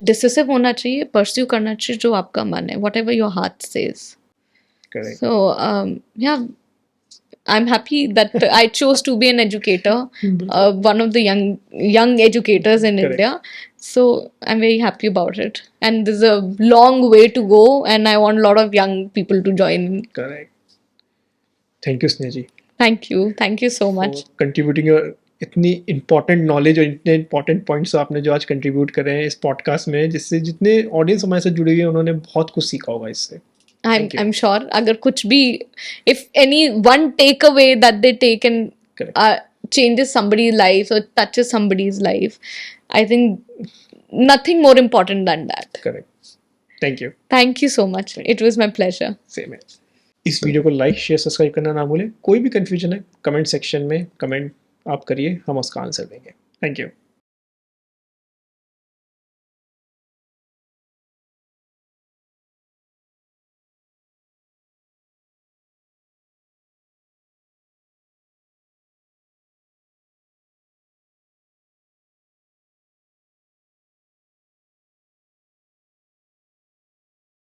decisive होना चाहिए, pursue करना चाहिए जो आपका मन है, whatever your heart says. Correct. So yeah, I'm happy that I chose to be an educator, one of the young educators in Correct. India. So I'm very happy about it. And there's a long way to go, and I want a lot of young people to join. Correct. Thank you, Sneha ji. Thank you so much. For contributing your इतनी important knowledge और इतने important points आपने जो आज contribute कर रहे हैं इस पॉडकास्ट में, जिससे जितने ऑडियंस हमारे साथ जुड़े हुए हैं उन्होंने बहुत कुछ सीखा होगा इससे. I'm sure अगर कुछ भी, if any one takeaway that they take and changes somebody's life or touches somebody's life, I think nothing more important than that. Correct. Thank you. Thank you so much. It was my pleasure. Same है. इस video को like share subscribe करना ना भूलें. कोई भी confusion है comment section में कमेंट आप करिए, हम उसका आंसर देंगे. Thank you.